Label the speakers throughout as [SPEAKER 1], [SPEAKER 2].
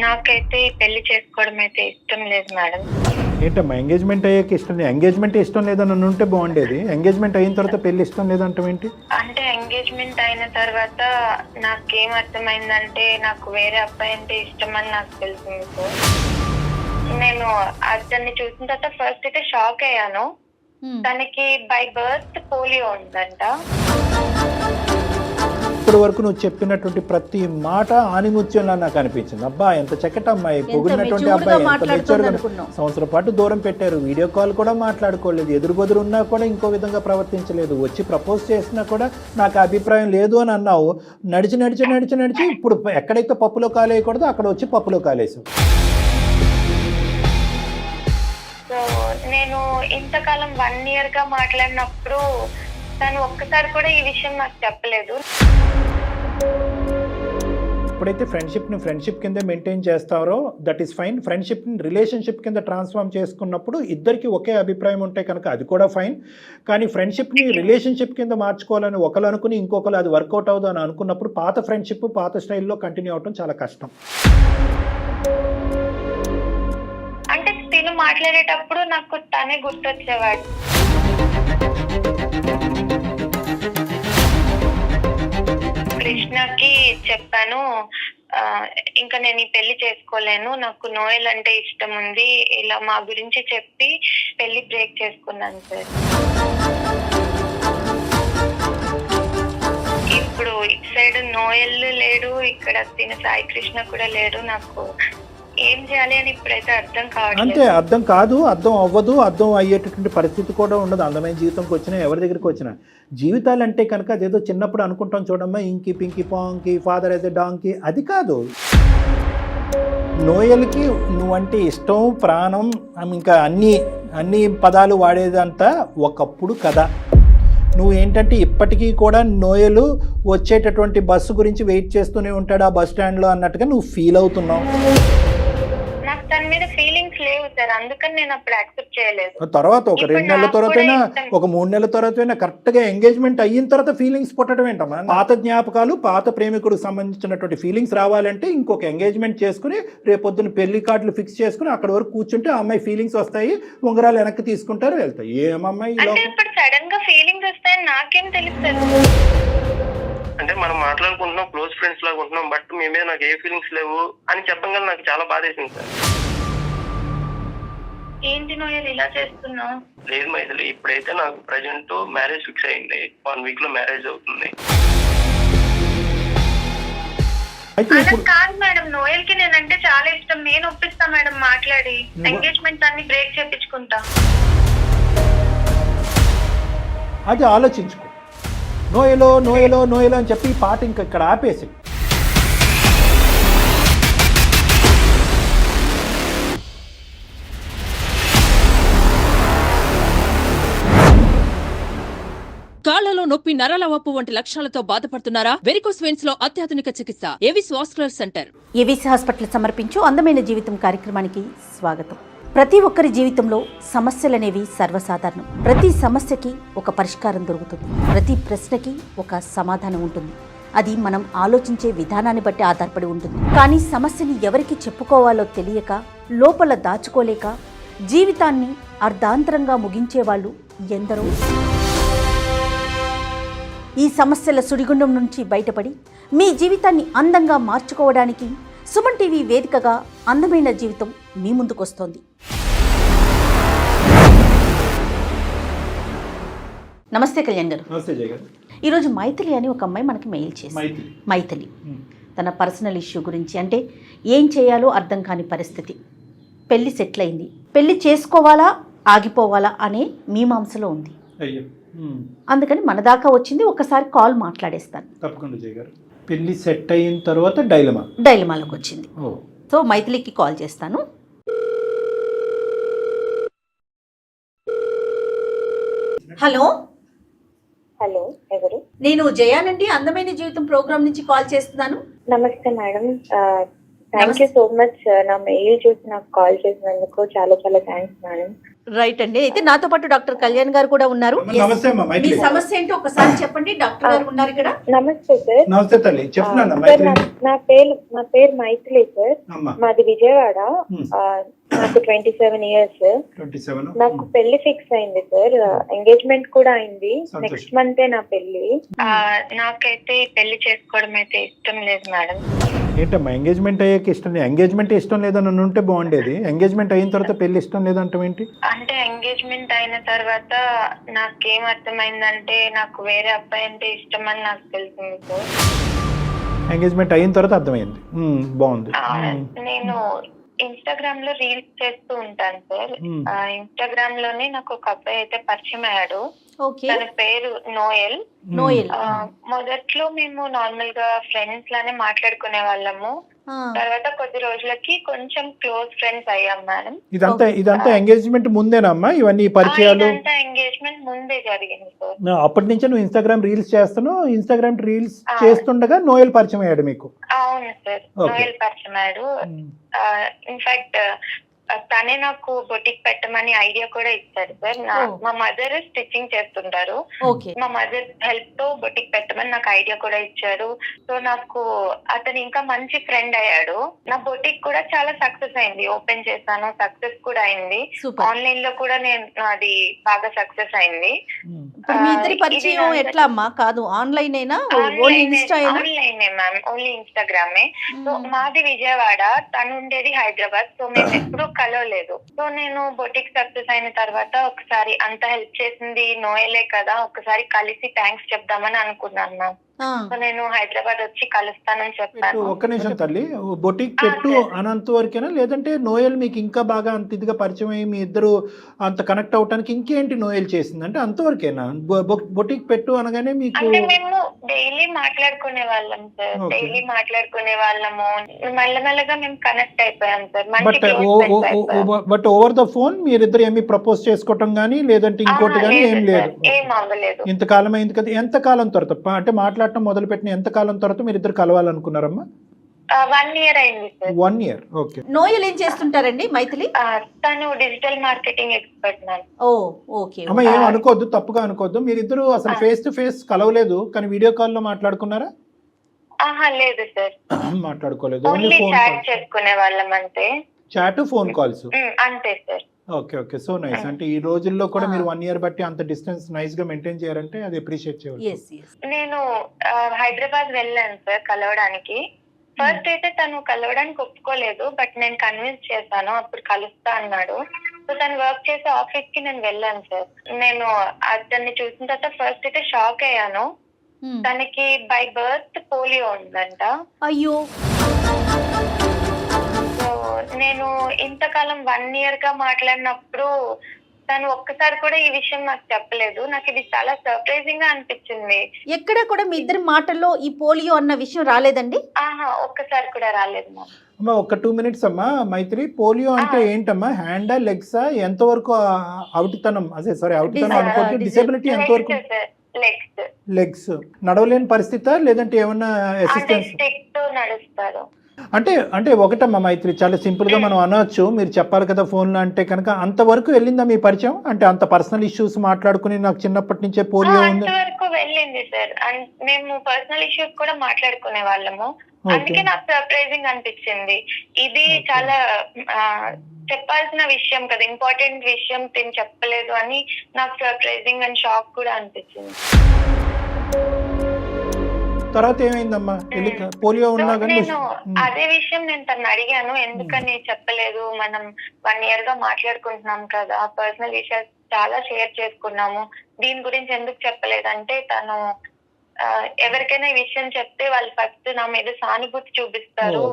[SPEAKER 1] నాకైతే పెళ్లి చేసుకోవడం అయితే ఇష్టం లేదు మేడం.
[SPEAKER 2] ఏంటమ్మా ఎంగేజ్మెంట్ అయ్యాక ఇష్టం లేదు? ఎంగేజ్మెంట్ ఇష్టం లేదని ఉంటే బాగుండేది, ఎంగేజ్మెంట్ అయిన తర్వాత పెళ్లి ఇష్టం లేదంటే ఏంటి?
[SPEAKER 1] అంటే ఎంగేజ్మెంట్ అయిన తర్వాత నాకేం అర్థమైందంటే నాకు వేరే అబ్బాయి అంటే ఇష్టం అని నాకు తెలిసింది సార్. నేను అతన్ని చూసిన తర్వాత ఫస్ట్ అయితే షాక్ అయ్యాను. తనకి బై బర్త్ పోలియో ఉందంట.
[SPEAKER 2] ఇప్పటి వరకు నువ్వు చెప్పినటువంటి ప్రతి మాట ఆనిముత్యంలా నాకు అనిపించింది. అబ్బా ఎంత చక్కటి అమ్మాయి, పొగిడినటువంటి అబ్బాయి, ఎంత మెచ్యూర్గా. సంవత్సరం పాటు దూరం పెట్టారు, వీడియో కాల్ కూడా మాట్లాడుకోలేదు, ఎదురుబెదురు ఉన్నా కూడా ఇంకో విధంగా ప్రవర్తించలేదు, వచ్చి ప్రపోజ్ చేసినా కూడా నాకు అభిప్రాయం లేదు అని అన్నావు. నడిచి నడిచి నడిచి నడిచి ఇప్పుడు ఎక్కడైతే పప్పులో కాలేయకూడదో అక్కడ వచ్చి పప్పులో కాలేసావు.
[SPEAKER 1] సో నేను ఇంతకాలం 1 year గా మాట్లాడినప్పుడు తను ఒక్కసారి కూడా ఈ విషయం నాకు చెప్పలేదు.
[SPEAKER 2] ఎప్పుడైతే ఫ్రెండ్షిప్ కింద మెయింటైన్ చేస్తారో దట్ ఈస్ ఫైన్. ఫ్రెండ్షిప్ని రిలేషన్షిప్ కింద ట్రాన్స్ఫార్మ్ చేసుకున్నప్పుడు ఇద్దరికి ఒకే అభిప్రాయం ఉంటే కనుక అది కూడా ఫైన్. కానీ ఫ్రెండ్షిప్ని రిలేషన్షిప్ కింద మార్చుకోవాలని ఒకరు అనుకుని ఇంకొకరు అది వర్కౌట్ అవుతుంది అని అనుకున్నప్పుడు పాత ఫ్రెండ్షిప్ పాత స్టైల్లో కంటిన్యూ అవడం చాలా కష్టం.
[SPEAKER 1] అంటే తిను మాట్లాడేటప్పుడు నాకు తనే గుర్తొచ్చేవాడు. కృష్ణకి చెప్పాను, ఇంకా నేను ఈ పెళ్లి చేసుకోలేను, నాకు నోయల్ అంటే ఇష్టం ఉంది, ఇలా మా గురించి చెప్పి పెళ్లి బ్రేక్ చేసుకున్నాను సార్. ఇప్పుడు ఇటు సైడ్ నోయల్ లేడు, ఇక్కడ తిన సాయి కృష్ణ కూడా లేడు. నాకు ఏం చేయాలి అని ఇప్పుడైతే అర్థం కావట్లేదు.
[SPEAKER 2] అంటే అర్థం కాదు, అర్థం అవ్వదు, అర్థం అయ్యేటటువంటి పరిస్థితి కూడా ఉండదు. అందమైన జీవితంకి వచ్చినా ఎవరి దగ్గరికి వచ్చినా జీవితాలు అంటే కనుక అదేదో చిన్నప్పుడు అనుకుంటాం చూడమ్మా, ఇంకి పింకి పాంకి ఫాదర్ అయితే డాంకి, అది కాదు. నోయల్కి నువ్వంటే ఇష్టం, ప్రాణం, ఇంకా అన్ని పదాలు వాడేదంతా ఒకప్పుడు కదా. నువ్వు ఏంటంటే ఇప్పటికీ కూడా నోయలు వచ్చేటటువంటి బస్సు గురించి వెయిట్ చేస్తూనే ఉంటాడు ఆ బస్ స్టాండ్లో అన్నట్టుగా నువ్వు ఫీల్ అవుతున్నావు.
[SPEAKER 1] నాకు తన మీద ఫీలింగ్స్ లేవు సార్, అందుకని నేను అప్పుడు యాక్సెప్ట్ చేయలేదు.
[SPEAKER 2] తర్వాత ఒక 2 నెలల తర్వాతైనా ఒక 3 నెలల తర్వాతైనా కరెక్ట్గా ఎంగేజ్మెంట్ అయిన తర్వాత ఫీలింగ్స్ పుట్టడం ఏంటమ్మా? పాత జ్ఞాపకాలు, పాత ప్రేమికుడికి సంబంధించినటువంటి ఫీలింగ్స్ రావాలంటే ఇంకొక ఎంగేజ్మెంట్ చేసుకుని రేపొద్దున పెళ్లి కార్డులు ఫిక్స్ చేసుకుని అక్కడ వరకు కూర్చుంటే ఆ అమ్మాయి ఫీలింగ్స్ వస్తాయి, ఉంగరాలు వెనక్కి తీసుకుంటారు, వెళ్తాయి. ఏమమ్మాయి
[SPEAKER 1] ఇప్పుడు సడన్ గా ఫీలింగ్స్ వస్తాయని నాకేం తెలుస్తుంది?
[SPEAKER 3] అంటే మనం మాట్లాడుకుంటున్నాం, క్లోజ్ ఫ్రెండ్స్ లాగా ఉంటున్నాం, బట్ మీ మీద నాకు ఏ ఫీలింగ్స్ లేవు అని చెప్పగానే నాకు చాలా బాధేసింది సార్.
[SPEAKER 1] ఏంటి నోయల్ ఇలా చేస్తున్నావు?
[SPEAKER 3] లేదు మైథిలి, ఇప్పుడైతే నాకు ప్రజెంట్ మ్యారేజ్ ఫిక్స్ అయింది, 1 week లో మ్యారేజ్ అవుతుంది.
[SPEAKER 1] కాదు మేడం, నోయల్ కి నేనంటే చాలా ఇష్టం, నేను ఒప్పిస్తా మేడం మాట్లాడి, ఎంగేజ్మెంట్ అన్ని బ్రేక్ చేపించుకుంటా.
[SPEAKER 2] అది ఆలోచించుకో. నోయలో నోయలో నోయలో అని చెప్పి ఈ పాట ఇంకా ఇక్కడ ఆపేసి
[SPEAKER 4] కాళ్లలో నొప్పి, నరాల వాపు వంటి లక్షణాలతో బాధపడుతున్నారా? వెరికోస్ వెయిన్స్ లో అత్యాధునిక చికిత్స Avis vascular centre.
[SPEAKER 5] Avis hospital సమర్పించు అందమైన జీవితం కార్యక్రమానికి స్వాగతం. ప్రతి ఒక్కరి జీవితంలో సమస్యలనేవి సర్వసాధారణం. ప్రతి సమస్యకి ఒక పరిష్కారం దొరుకుతుంది, ప్రతి ప్రశ్నకి ఒక సమాధానం ఉంటుంది. అది మనం ఆలోచించే విధానాన్ని బట్టి ఆధారపడి ఉంటుంది. కానీ సమస్యని ఎవరికి చెప్పుకోవాలో తెలియక, లోపల దాచుకోలేక జీవితాన్ని అర్ధాంతరంగా ముగించే వాళ్ళు ఎందరో. ఈ సమస్యల సుడిగుండం నుంచి బయటపడి మీ జీవితాన్ని అందంగా మార్చుకోవడానికి సుమన్ టీవీ వేదికగా అందమైన జీవితం మీ ముందుకొస్తోంది. నమస్తే కళ్యాణ్ గారు.
[SPEAKER 2] నమస్తే జయ గారు.
[SPEAKER 5] ఈరోజు మైథిలి అని ఒక అమ్మాయి మనకి మెయిల్ చేసింది. మైథిలి తన పర్సనల్ ఇష్యూ గురించి, అంటే ఏం చేయాలో అర్థం కాని పరిస్థితి. పెళ్లి సెటిల్ అయింది, పెళ్లి చేసుకోవాలా ఆగిపోవాలా అనే మీమాంసలో ఉంది. అందుకని మన దాకా వచ్చింది, ఒకసారి కాల్ మాట్లాడేస్తాను.
[SPEAKER 2] తప్పకుండా జయ గారు. పెళ్లి సెట్ అయిన తర్వాత
[SPEAKER 5] డైలమాలోకి వచ్చింది. సో మైథిలికి కాల్ చేస్తాను. హలో
[SPEAKER 1] హలో, ఎవరు?
[SPEAKER 5] నేను జయానండి, అందమైన జీవితం ప్రోగ్రామ్ నుంచి కాల్ చేస్తున్నాను.
[SPEAKER 1] నమస్తే madam, thank you so much sir. నా మెయిల్ చూసి నాకు కాల్ చేసినందుకు చాలా చాలా థ్యాంక్స్ మేడం.
[SPEAKER 5] రైట్ అండి. అయితే నాతో పాటు డాక్టర్ కళ్యాణ్ గారు కూడా ఉన్నారు.
[SPEAKER 2] నమస్తే అమ్మా
[SPEAKER 5] మీ
[SPEAKER 2] మైత్రి.
[SPEAKER 5] సమస్య ఏంటో ఒకసారి చెప్పండి. డాక్టర్ గారు ఉన్నారు ఇక్కడ.
[SPEAKER 1] నమస్తే సార్.
[SPEAKER 2] నమస్తే తల్లి, చెప్తున్నాను
[SPEAKER 1] సార్,
[SPEAKER 2] మైత్రి.
[SPEAKER 1] నా పేరు మైథిలి సార్.
[SPEAKER 2] అమ్మా
[SPEAKER 1] మాది విజయవాడ. నాకు 27 ఇయర్స్.
[SPEAKER 2] 27.
[SPEAKER 1] నాకు పెళ్లి ఫిక్స్ అయింది సార్. ఎంగేజ్మెంట్ కూడా అయింది.
[SPEAKER 2] సంతోషం.
[SPEAKER 1] నెక్స్ట్ మంతే నా పెళ్లి. నాకైతే పెళ్లి చేసుకోవడం అయితే ఇష్టం లేదు మేడం.
[SPEAKER 2] ఏంటమ్మా ఎంగేజ్మెంట్ అయ్యాక ఇష్టం లేదు? ఎంగేజ్మెంట్ ఇష్టం లేదని ఉంటే బాగుండేది. ఎంగేజ్మెంట్ అయిన తర్వాత పెళ్లి ఇష్టం లేదంటే ఏంటి?
[SPEAKER 1] అంటే ఎంగేజ్మెంట్ అయిన తర్వాత నాకేం అర్థమైందంటే నాకు వేరే అబ్బాయి అంటే ఇష్టం అని నాకు తెలిసింది సార్.
[SPEAKER 2] ఎంగేజ్మెంట్ అయిన తర్వాత అర్థమైంది. బాగుంది.
[SPEAKER 1] నేను ఇన్స్టాగ్రామ్ లో రీల్స్ చేస్తూ ఉంటాను సార్. ఇన్స్టాగ్రామ్ లోనే నాకు ఒక అబ్బాయి అయితే పరిచయం అయ్యాడు. తన పేరు నోయల్. మొదట్లో మేము నార్మల్ గా ఫ్రెండ్స్ లానే మాట్లాడుకునే వాళ్ళము. తర్వాత కొద్ది రోజులకి కొంచెం క్లోజ్ ఫ్రెండ్స్ అయ్యాం మేడం.
[SPEAKER 2] ఇదంతా ఎంగేజ్మెంట్ ముందేనమ్మా ఇవన్నీ పరిచయాలు?
[SPEAKER 1] ఎంగేజ్మెంట్ ముందే జరిగింది సార్.
[SPEAKER 2] అప్పటి నుంచే నువ్వు ఇన్స్టాగ్రామ్ రీల్స్ చేస్తున్నావు. ఇన్స్టాగ్రామ్ రీల్స్ చేస్తుండగా నోయల్ పరిచయం అయ్యాడు మీకు?
[SPEAKER 1] అవును సార్, నోయల్ పరిచయం అయ్యాడు. ఇన్ఫాక్ట్ తనే నాకు బొటిక్ పెట్టమని ఐడియా కూడా ఇచ్చారు సార్. మా మదర్ స్టిచ్చింగ్ చేస్తుంటారు. మా మదర్ హెల్ప్ తో బొటిక్ పెట్టమని నాకు ఐడియా కూడా ఇచ్చారు. సో నాకు అతను ఇంకా మంచి ఫ్రెండ్ అయ్యాడు. నా బొటిక్ కూడా చాలా సక్సెస్ అయింది. ఓపెన్ చేశాను, సక్సెస్ కూడా అయింది. ఆన్లైన్ లో కూడా నేను అది బాగా సక్సెస్ అయింది.
[SPEAKER 5] మీ ఇద్దరి పరిచయం ఎట్లా అమ్మా? కాదు ఆన్లైన్ అయినా?
[SPEAKER 1] ఆన్లైన్ మ్యామ్, ఓన్లీ ఇన్స్టాగ్రామే. సో మాది విజయవాడ, తను ఉండేది హైదరాబాద్. సో మేము ఎప్పుడు కలవలేదు. సో నేను బొటిక్ సక్సెస్ అయిన తర్వాత ఒకసారి అంత హెల్ప్ చేసింది నోయలే కదా, ఒకసారి కలిసి థ్యాంక్స్ చెప్దామని అనుకున్నాను మ్యామ్. సో నేను హైదరాబాద్ వచ్చి కలుస్తానని చెప్పాను.
[SPEAKER 2] ఒక్క నిమిషం తల్లి, బొటిక్ పెట్టు అనంత వరకేనా, లేదంటే నోయల్ మీకు ఇంకా బాగా అంత ఇదిగా పరిచయం అయ్యి మీ ఇద్దరు అంత కనెక్ట్ అవటానికి ఇంకేంటి నోయల్ చేసింది అంటే అంతవరకేనా? బొటిక్ పెట్టు అనగానే మీకు?
[SPEAKER 1] అంటే మేము డైలీ మాట్లాడుకునే వాళ్ళం సార్, డైలీ మాట్లాడుకునే వాళ్ళము. మెల్లమెల్లగా మేము కనెక్ట్ అయిపోయాం sir.
[SPEAKER 2] But over the phone మీరిద్దరు ఏమి ప్రపోజ్ చేసుకోవటం గానీ లేదంటే ఇంకోటి గానీ ఏం లేదు?
[SPEAKER 1] ఏం అవ్వలేదు.
[SPEAKER 2] ఇంతకాలం అయింది కదా, ఎంత కాలం తర్వాత అంటే మాట్లాడటం మొదలు పెట్టిన ఎంత కాలం తర్వాత మీరిద్దరు కలవాలనుకున్నారమ్మా?
[SPEAKER 1] 1 year అయింది సార్.
[SPEAKER 2] 1 year. ఓకే.
[SPEAKER 5] నోయల్ ఏం చేస్తుంటారండి మైథిలి?
[SPEAKER 1] తను digital marketing expert ma'am.
[SPEAKER 5] Okay.
[SPEAKER 2] అమ్మ ఏం అనుకోవద్దు, తప్పుగా అనుకోవద్దు. మీరిద్దరు అసలు ఫేస్ టు ఫేస్ కలవలేదు కానీ వీడియో కాల్ లో మాట్లాడుకున్నారా?
[SPEAKER 1] లేదు సార్,
[SPEAKER 2] మాట్లాడుకోలేదు.
[SPEAKER 1] ఓన్లీ చాట్ చేసుకునే వాళ్ళం అంతే.
[SPEAKER 2] చాట్, ఫోన్ కాల్స్
[SPEAKER 1] అంతే సార్.
[SPEAKER 2] ఓకే. So nice. అంటే ఈ రోజుల్లో కూడా మీరు 1 year బట్టి అంత డిస్టెన్స్ నైస్ గా మెయింటైన్ చేయాలంటే అది అప్రిషియేట్ చేయాలి.
[SPEAKER 1] నేను హైదరాబాద్ వెళ్ళాను సార్ కలవడానికి. ఫస్ట్ అయితే తను కలవడానికి ఒప్పుకోలేదు, బట్ నేను కన్విన్స్ చేశాను. అప్పుడు కలుస్తా అన్నాడు. సో తను వర్క్ చేసే ఆఫీస్ కి నేను వెళ్ళాను సార్. నేను అతన్ని చూసిన తర్వాత ఫస్ట్ అయితే షాక్ అయ్యాను. తనకి బై బర్త్ పోలియో ఉందంట.
[SPEAKER 5] అయ్యో.
[SPEAKER 1] నేను ఇంతకాలం 1 year గా మాట్లాడినప్పుడు తను ఒక్కసారి కూడా ఈ విషయం నాకు చెప్పలేదు. నాకు ఇది చాలా సర్ప్రైజింగ్ గా అనిపించింది.
[SPEAKER 5] ఎక్కడ కూడా మీ ఇద్దరి మాటల్లో ఈ పోలియో అన్న విషయం రాలేదండి?
[SPEAKER 1] ఒక్కసారి కూడా రాలేదు
[SPEAKER 2] అమ్మా. ఒక 2 minutes అమ్మా. మైత్రి, పోలియో అంటే ఏంటమ్మా? హ్యాండా, లెగ్సా? ఎంతవరకు అవుటితనం, అదే సారీ అవుటితనం అనుకోండి, డిసేబిలిటీ ఎంతవరకు? లెగ్స్. నడవలేని పరిస్థితి లేదంటే ఏమన్నా అసిస్టెన్స్?
[SPEAKER 1] నడుస్తారు.
[SPEAKER 2] అంటే ఒకటమ్మా మైత్రి, చాలా సింపుల్ గా మనం అనొచ్చు, మీరు చెప్పాలి కదా ఫోన్ లో అంటే కనుక. అంతవరకు వెళ్ళిందా మీ పరిచయం? అంటే అంత పర్సనల్ ఇష్యూస్ మాట్లాడుకుని నాకు చిన్నప్పటి నుంచే పోలియో ఉంది
[SPEAKER 1] అంతవరకు వెళ్ళింది సార్. మేము పర్సనల్ ఇష్యూస్ కూడా మాట్లాడుకునే వాళ్ళము. అందుకే నాకు సర్ప్రైజింగ్ అనిపించింది. ఇది చాలా చెప్పాల్సిన విషయం కదా, ఇంపార్టెంట్ విషయం తిని చెప్పలేదు అని నాకు సర్ప్రైజింగ్ అండ్ షాక్ కూడా అనిపించింది.
[SPEAKER 2] తర్వాత ఏమైందమ్మా? పోలియో ఉన్నా కానీ
[SPEAKER 1] నేను అదే విషయం నేను తను అడిగాను, ఎందుకని చెప్పలేదు? మనం 1 year గా మాట్లాడుకుంటున్నాం కదా, పర్సనల్ విషయాలు చాలా షేర్ చేసుకున్నాము, దీని గురించి ఎందుకు చెప్పలేదంటే తను ఎవరికైనా ఈ విషయం చెప్తే వాళ్ళు ఫస్ట్ నా మీద సానుభూతి చూపిస్తారు.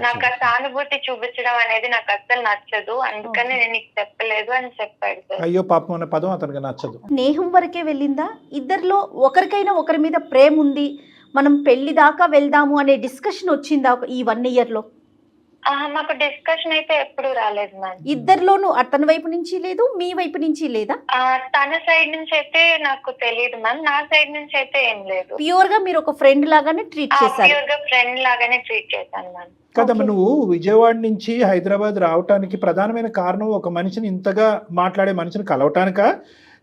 [SPEAKER 1] నాకు ఆ సానుభూతి చూపించడం అనేది నాకు అస్సలు నచ్చదు, అందుకని నేను నీకు చెప్పలేదు అని చెప్పాడు.
[SPEAKER 2] అయ్యో పాపం అనే పదం అతనికి నచ్చదు.
[SPEAKER 5] స్నేహం వరకే వెళ్ళిందా? ఇద్దరిలో ఒకరికైనా ఒకరి మీద ప్రేమ ఉంది, మనం పెళ్లి దాకా వెళ్దాము అనే డిస్కషన్ వచ్చిందా ఈ 1 year లో?
[SPEAKER 1] మాకు డిస్కషన్ అయితే ఎప్పుడు రాలేదు మ్యామ్.
[SPEAKER 5] ఇద్దరిలోనూ అతని వైపు నుంచి లేదు, మీ వైపు నుంచి లేదా?
[SPEAKER 1] తన సైడ్ నుంచి అయితే నాకు తెలియదు మ్యామ్, నా సైడ్ నుంచి అయితే ఏం లేదు.
[SPEAKER 5] ప్యూర్ గా మీరు ఒక ఫ్రెండ్ లాగానే ట్రీట్ చేశారు?
[SPEAKER 1] ప్యూర్ గా ఫ్రెండ్ లాగానే ట్రీట్ చేశాను మ్యామ్.
[SPEAKER 2] కదమ్మా, నువ్వు విజయవాడ నుంచి హైదరాబాద్ రావటానికి ప్రధానమైన కారణం ఒక మనిషిని ఇంతగా మాట్లాడే మనిషిని కలవటానికా,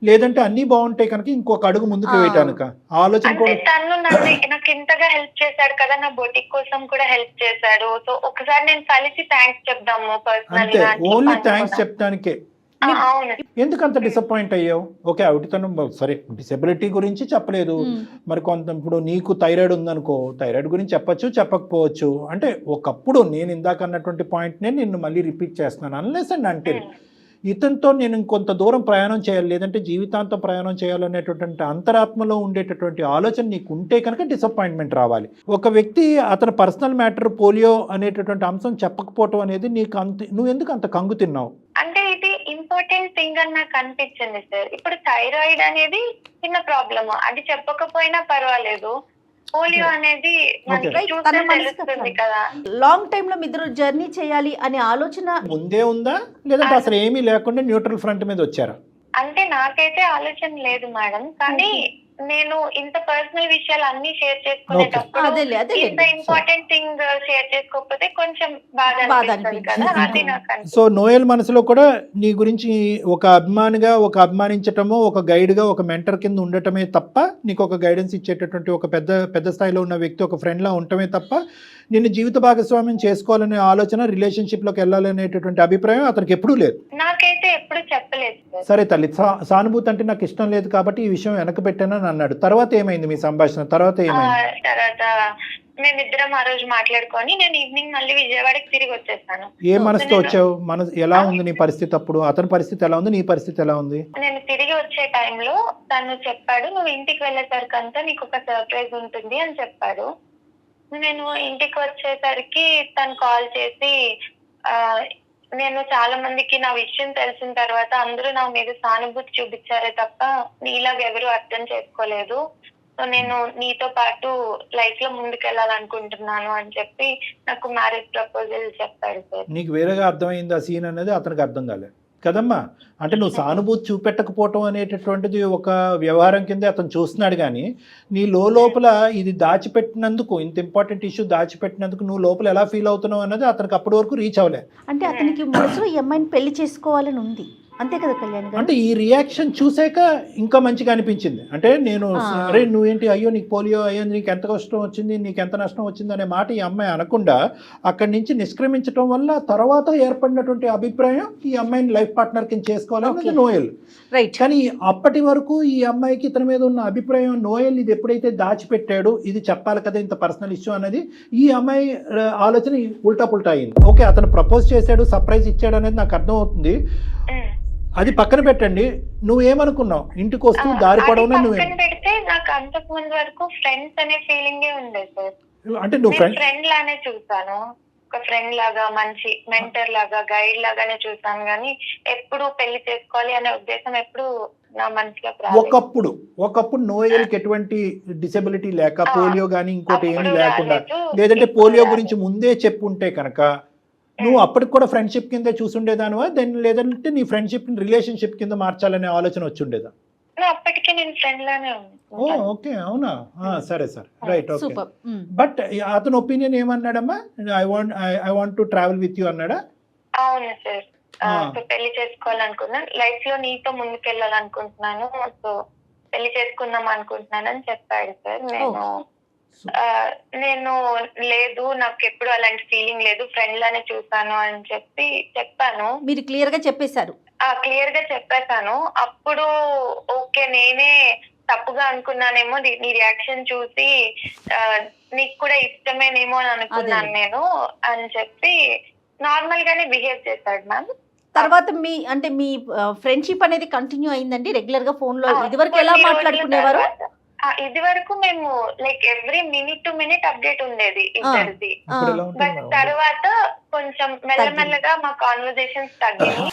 [SPEAKER 2] లేదంటే అన్ని బాగుంటాయి కనుక ఇంకొక అడుగు ముందుకు వేయటానిక? ఆలోచన
[SPEAKER 1] అంటే
[SPEAKER 2] కూడా
[SPEAKER 1] తను నాకు ఇంతగా హెల్ప్ చేశాడు కదా, నా బొటిక్ కోసం కూడా హెల్ప్ చేశాడు. సో ఒకసారి నేను కలిసి థ్యాంక్స్ చెప్దాము పర్సనల్
[SPEAKER 2] అంతే,
[SPEAKER 1] గా.
[SPEAKER 2] ఓన్లీ థ్యాంక్స్ చెప్తానికే.
[SPEAKER 1] అవును.
[SPEAKER 2] ఎందుకు అంత డిసప్పాయింట్ అయ్యావు? ఓకే, అవిటితనం సరే, డిసెబిలిటీ గురించి చెప్పలేదు, మరి కొంత ఇప్పుడు నీకు థైరాయిడ్ ఉందనుకో, థైరాయిడ్ గురించి చెప్పచ్చు చెప్పకపోవచ్చు. అంటే ఒకప్పుడు నేను ఇందాక అన్నటువంటి పాయింట్నే నిన్ను మళ్ళీ రిపీట్ చేస్తున్నాను. అన్లెస్ అండ్ అంటిల్ ఇతనితో నేను ఇంకొంత దూరం ప్రయాణం చేయాలి, లేదంటే జీవితాంతం ప్రయాణం చేయాలనేటటువంటి అంతరాత్మలో ఉండేటటువంటి ఆలోచన నీకు ఉంటే కనుక డిసప్పాయింట్మెంట్ రావాలి. ఒక వ్యక్తి అతని పర్సనల్ మ్యాటర్ పోలియో అనేటటువంటి అంశం చెప్పకపోవటం అనేది నీకు నువ్వు ఎందుకు అంత కంగు తిన్నావు?
[SPEAKER 1] అంటే ఇది ఇంపార్టెంట్ థింగ్ అని నాకు అనిపించింది సార్. ఇప్పుడు థైరాయిడ్ అనేది చిన్న ప్రాబ్లమ్, అది చెప్పకపోయినా పర్వాలేదు. పోలియో అనేది తెలుస్తుంది కదా.
[SPEAKER 5] లాంగ్ టైమ్ లో మీ ఇద్దరు జర్నీ చేయాలి అనే ఆలోచన
[SPEAKER 2] ముందే ఉందా, లేదంటే అసలు ఏమీ లేకుండా న్యూట్రల్ ఫ్రంట్ మీద వచ్చారా?
[SPEAKER 1] అంటే నాకైతే ఆలోచన లేదు మేడం, కానీ నేను ఇంత పర్సనల్ విషయాలు అన్ని షేర్ చేసుకునేటప్పుడు ఇంత ఇంపార్టెంట్ థింగ్ షేర్ చేసుకోకపోతే కొంచెం బాధ అనిపిస్తుంది కదా, అది నాకు.
[SPEAKER 2] సో నోయల్ మనసులో కూడా నీ గురించి ఒక అభిమానిగా, ఒక అభిమానించటమో, ఒక గైడ్ గా, ఒక మెంటర్ కింద ఉండటమే తప్ప, నీకు ఒక గైడెన్స్ ఇచ్చేటటువంటి ఒక పెద్ద స్థాయిలో ఉన్న వ్యక్తి, ఒక ఫ్రెండ్ లా ఉండటమే తప్ప నిన్ను జీవిత భాగస్వామ్యం చేసుకోవాలనే ఆలోచన, రిలేషన్షిప్ లోకి వెళ్ళాలనేటటువంటి అభిప్రాయం అతనికి ఎప్పుడూ లేదు.
[SPEAKER 1] నాకైతే ఎప్పుడు చెప్పలేదు.
[SPEAKER 2] సరే తల్లి, సానుభూతి అంటే నాకు ఇష్టం లేదు కాబట్టి ఈ విషయం వెనక పెట్టానని అన్నాడు. తర్వాత ఏమైంది మీ సంభాషణ? తర్వాత ఏమైంది?
[SPEAKER 1] తర్వాత మేమిద్దరం ఆ రోజు మాట్లాడుకొని నేను ఈవినింగ్ మళ్ళీ విజయవాడకి తిరిగి వచ్చేసాను.
[SPEAKER 2] ఏ మనసుతో వచ్చావు? ఎలా ఉంది నీ పరిస్థితి అప్పుడు? అతని పరిస్థితి ఎలా ఉంది? నీ పరిస్థితి ఎలా ఉంది?
[SPEAKER 1] నేను తిరిగి వచ్చే టైంలో తను చెప్పాడు, నువ్వు ఇంటికి వెళ్ళేసరికంతా నీకు ఒక సర్ప్రైజ్ ఉంటుంది అని చెప్పాడు. నేను ఇంటికి వచ్చేసరికి తను కాల్ చేసి, నేను చాలా మందికి నా విషయం తెలిసిన తర్వాత అందరూ నా మీద సానుభూతి చూపించారే తప్ప నీలాగా ఎవరు అర్థం చేసుకోలేదు. సో నేను నీతో పాటు లైఫ్ లో ముందుకెళ్ళాలనుకుంటున్నాను అని చెప్పి నాకు మ్యారేజ్ ప్రపోజల్ చెప్పాడు సార్.
[SPEAKER 2] నీకు వేరేగా అర్థమైంది ఆ సీన్ అనేది, అతనికి అర్థం కాలేదు కదమ్మా. అంటే నువ్వు సానుభూతి చూపెట్టకపోవటం అనేటటువంటిది ఒక వ్యవహారం కింద అతను చూస్తున్నాడు, కానీ నీ లోపల ఇది దాచిపెట్టినందుకు, ఇంత ఇంపార్టెంట్ ఇష్యూ దాచిపెట్టినందుకు నువ్వు లోపల ఎలా ఫీల్ అవుతున్నావు అన్నది అతనికి అప్పటి వరకు రీచ్ అవ్వలే.
[SPEAKER 5] అంటే అతనికి మనసులో ఈ అమ్మాయిని పెళ్లి చేసుకోవాలని ఉంది, అంతే కదా కళ్యాణ్ గారు?
[SPEAKER 2] అంటే ఈ రియాక్షన్ చూసాక ఇంకా మంచిగా అనిపించింది. అంటే నేను అరే నువ్వేంటి, అయ్యో నీకు పోలియో అయ్యింది, నీకు ఎంత కష్టం వచ్చింది, నీకు ఎంత నష్టం వచ్చింది అనే మాట ఈ అమ్మాయి అనకుండా అక్కడి నుంచి నిష్క్రమించడం వల్ల తర్వాత ఏర్పడినటువంటి అభిప్రాయం ఈ అమ్మాయిని లైఫ్ పార్ట్నర్ కింద చేసుకోవాలన్నది నోయల్.
[SPEAKER 5] రైట్.
[SPEAKER 2] కానీ అప్పటి వరకు ఈ అమ్మాయికి ఇతని మీద ఉన్న అభిప్రాయం, నోయల్ ఇది ఎప్పుడైతే దాచిపెట్టాడు, ఇది చెప్పాలి కదా ఇంత పర్సనల్ ఇష్యూ అనేది, ఈ అమ్మాయి ఆలోచన ఉల్టా పుల్టా అయింది. ఓకే, అతను ప్రపోజ్ చేశాడు, సర్ప్రైజ్ ఇచ్చాడు అనేది నాకు అర్థం అవుతుంది, అది పక్కన పెట్టండి. నువ్వేమనుకున్నావు ఇంటికి వస్తూ దారి పడవనే?
[SPEAKER 1] పెడితే నాకు అంతకు ముందు వరకు ఫ్రెండ్స్ అనే ఫీలింగ్ ఉండేది సార్.
[SPEAKER 2] అంటే నువ్వు
[SPEAKER 1] ఫ్రెండ్ లానే చూసాను, ఒక ఫ్రెండ్ లాగా, మంచి మెంటర్ లాగా, గైడ్ లాగానే చూసాను, కానీ ఎప్పుడు పెళ్లి చేసుకోవాలి అనే ఉద్దేశం ఎప్పుడు నా మనసులో రాలేదు. ఒకప్పుడు నోయల్కి ఎటువంటి డిసెబిలిటీ లేక, పోలియో గానీ ఇంకోటి ఏమి లేకుండా, లేదంటే పోలియో గురించి ముందే చెప్పుంటే కనుక నువ్వు అప్పటికి కూడా ఫ్రెండ్షిప్ కింద చూసుండేదానివా, దాన్ని లేదంటే నీ ఫ్రెండ్షిప్ రిలేషన్షిప్ కింద మార్చాలనే ఆలోచన వచ్చి ఉండేదా? అప్పటికే నేను ఫ్రెండ్ లానే
[SPEAKER 2] ఓ ఓకే, అవునా? సరే సరే, రైట్, ఓకే. బట్ అతని ఒపీనియన్ ఏమన్నాడమ్మా? I want to travel with you అన్నాడా?
[SPEAKER 1] అవును సార్, పెళ్లి చేసుకోవాలనుకున్నాను, లైఫ్ లో నీతో ముందుకెళ్ళాలనుకుంటున్నాను, సో పెళ్లి చేసుకుందాం అనుకుంటున్నాను అని చెప్పాడు సార్. నేను లేదు, నాకు ఎప్పుడు అలాంటి ఫీలింగ్ లేదు, ఫ్రెండ్ లానే చూసాను అని చెప్పాను.
[SPEAKER 5] మీరు క్లియర్ గా చెప్పేశారు?
[SPEAKER 1] క్లియర్ గా చెప్పేశాను. అప్పుడు ఓకే, నేనే తప్పుగా అనుకున్నానేమో, నీ రియాక్షన్ చూసి నీకు కూడా ఇష్టమేనేమో అని అనుకున్నాను నేను అని చెప్పి నార్మల్ గానే బిహేవ్ చేశాడు మ్యామ్.
[SPEAKER 5] తర్వాత మీ ఫ్రెండ్షిప్ అనేది కంటిన్యూ అయిందండి రెగ్యులర్ గా ఫోన్ లో? ఇదివరకు ఎలా మాట్లాడుకునేవారు?
[SPEAKER 1] ఇది వరకు మేము like every minute to minute update ఉండేది ఇద్దరిది. బట్ తర్వాత కొంచెం మెల్లమెల్లగా మా కాన్వర్జేషన్స్ తగ్గింది.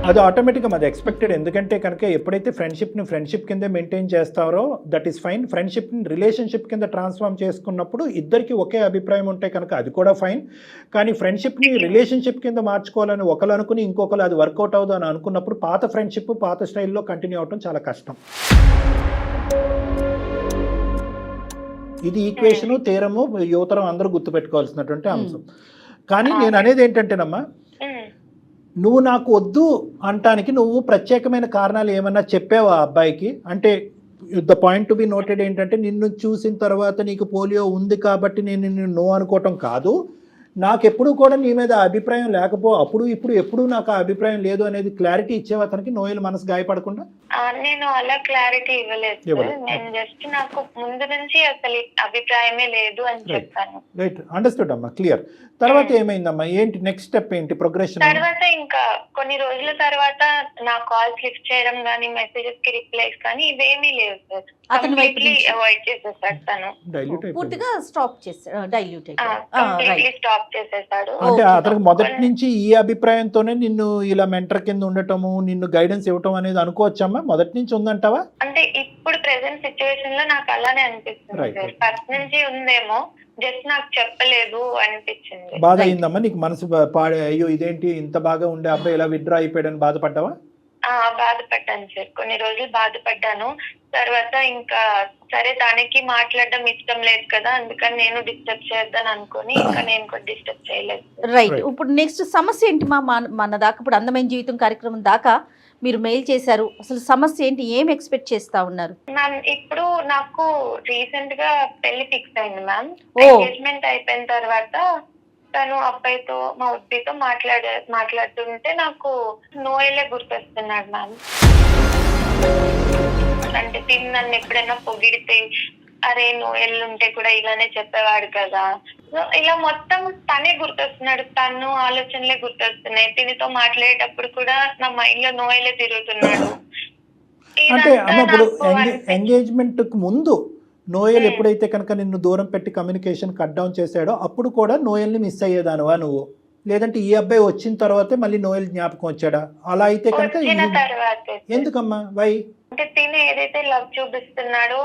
[SPEAKER 2] అది ఆటోమేటిక్గా అది ఎక్స్పెక్టెడ్. ఎందుకంటే కనుక ఎప్పుడైతే ఫ్రెండ్షిప్ని ఫ్రెండ్షిప్ కింద మెయింటైన్ చేస్తారో దట్ ఈస్ ఫైన్. ఫ్రెండ్షిప్ని రిలేషన్షిప్ కింద ట్రాన్స్ఫార్మ్ చేసుకున్నప్పుడు ఇద్దరికి ఒకే అభిప్రాయం ఉంటే కనుక అది కూడా ఫైన్. కానీ ఫ్రెండ్షిప్ని రిలేషన్షిప్ కింద మార్చుకోవాలని ఒకరు అనుకుని ఇంకొకరు అది వర్కౌట్ అవుదు అని అనుకున్నప్పుడు పాత ఫ్రెండ్షిప్ పాత స్టైల్లో కంటిన్యూ అవటం చాలా కష్టం. ఇది ఈక్వేషను తీరము యువతరం అందరూ గుర్తుపెట్టుకోవాల్సినటువంటి అంశం. కానీ నేను అనేది ఏంటంటేనమ్మా, నువ్వు నాకు వద్దు అంటానికి నువ్వు ప్రత్యేకమైన కారణాలు ఏమన్నా చెప్పావా అబ్బాయికి? అంటే the point to be noted ఏంటంటే, నిన్ను చూసిన తర్వాత నీకు పోలియో ఉంది కాబట్టి నేను నిన్ను నో అనుకోవటం కాదు, నాకు ఎప్పుడు కూడా నీ మీద అభిప్రాయం అప్పుడు ఇప్పుడు ఎప్పుడు నాకు ఆ అభిప్రాయం లేదు అనేది క్లారిటీ ఇచ్చేవా అతనికి, నోయల్ మనసు గాయపడకుండా?
[SPEAKER 1] నేను అలా క్లారిటీ ఇవ్వలేదు. నేను జస్ట్ నాకు ముందు నుంచి అసలు అభిప్రాయమే లేదు అని చెప్పాను.
[SPEAKER 2] రైట్, అండర్స్టూడ్ అమ్మా, క్లియర్. తర్వాత ఏమైందమ్మా, ఏంటి నెక్స్ట్ స్టెప్, ఏంటి ప్రోగ్రెషన్?
[SPEAKER 1] తర్వాత ఇంకా కొన్ని రోజుల తర్వాత నా కాల్స్ లిఫ్ట్ చేయడం కానీ మెసేజెస్ కి రిప్లైస్ కానీ ఇవేమీ లేవు సార్. కంప్లీట్లీ అవాయిడ్ చేసేసాడు తను.
[SPEAKER 5] పూర్తిగా స్టాప్ చేసాడు,
[SPEAKER 1] కంప్లీట్లీ స్టాప్ చేసేసాడు.
[SPEAKER 2] అంటే అతనికి మొదటి నుంచి ఈ అభిప్రాయంతోనే నిన్ను ఇలా మెంటర్ కింద ఉండటము, నిన్ను గైడెన్స్ ఇవ్వటం అనేది అనుకోవచ్చమ్మా? మొదటి నుంచి ఉందంటావా?
[SPEAKER 1] అంటే ఇప్పుడు ప్రెసెంట్ సిచ్యువేషన్ లో నాకు అలానే అనిపిస్తుంది సార్. ఫస్ట్ నుంచి ఉందేమో, జస్ట్ నాకు చెప్పలేదు అనిపించింది.
[SPEAKER 2] బాధ అయిందమ్మా నీకు? మనసు అయ్యో ఇదేంటి ఇంత బాగా ఉండే అబ్బాయి ఇలా విత్డ్రా అయిపోయాడని బాధపడ్డావా?
[SPEAKER 1] బాధపడ్డాను సార్, కొన్ని రోజులు బాధపడ్డాను. తర్వాత ఇంకా సరే తనకి మాట్లాడడం ఇష్టం లేదు కదా, అందుకని నేను డిస్టర్బ్ చేద్దాను అనుకుని ఇంకా నేను కూడా డిస్టర్బ్ చేయలేదు.
[SPEAKER 5] రైట్, ఇప్పుడు నెక్స్ట్ సమస్య ఏంటి మన దాకా ఇప్పుడు అందమైన జీవితం కార్యక్రమం దాకా మీరు మెయిల్ చేశారు, అసలు సమస్య ఏంటి, ఏం ఎక్స్పెక్ట్ చేస్తా ఉన్నారు?
[SPEAKER 1] మ్యామ్ ఇప్పుడు నాకు రీసెంట్ గా పెళ్లి ఫిక్స్ అయింది మ్యామ్. ఎంగేజ్మెంట్ అయిపోయిన తర్వాత తను అబ్బాయితో మా ఉద్దితో మాట్లాడుతుంటే నాకు నోయలే గుర్తొస్తున్నాడు మ్యామ్. అంటే తిని నన్ను ఎప్పుడైనా పొగిడితే అరే నోయల్ ఉంటే కూడా ఇలానే చెప్పేవాడు కదా, ఇలా మొత్తం తనే గుర్తొస్తున్నాడు, తను ఆలోచనలే గుర్తొస్తున్నాయి. తినితో మాట్లాడేటప్పుడు కూడా నా మైండ్ లో నోయలే తిరుగుతున్నాడు.
[SPEAKER 2] అంటే అమ్మ ఇప్పుడు ఎంగేజ్మెంట్ కు ముందు నోయల్ ఎప్పుడైతే కనుక నిన్ను దూరం పెట్టి కమ్యూనికేషన్ కట్ డౌన్ చేశాడో అప్పుడు కూడా నోయల్ని మిస్ అయ్యేదానువా నువ్వు? లేదంటే ఈ అబ్బాయి వచ్చిన తర్వాతే మళ్ళీ నోయల్ జ్ఞాపకం వచ్చాడా? అలా అయితే కనుక ఎందుకమ్మా, వై?
[SPEAKER 1] అంటే తిని ఏదైతే లవ్ చూపిస్తున్నాడో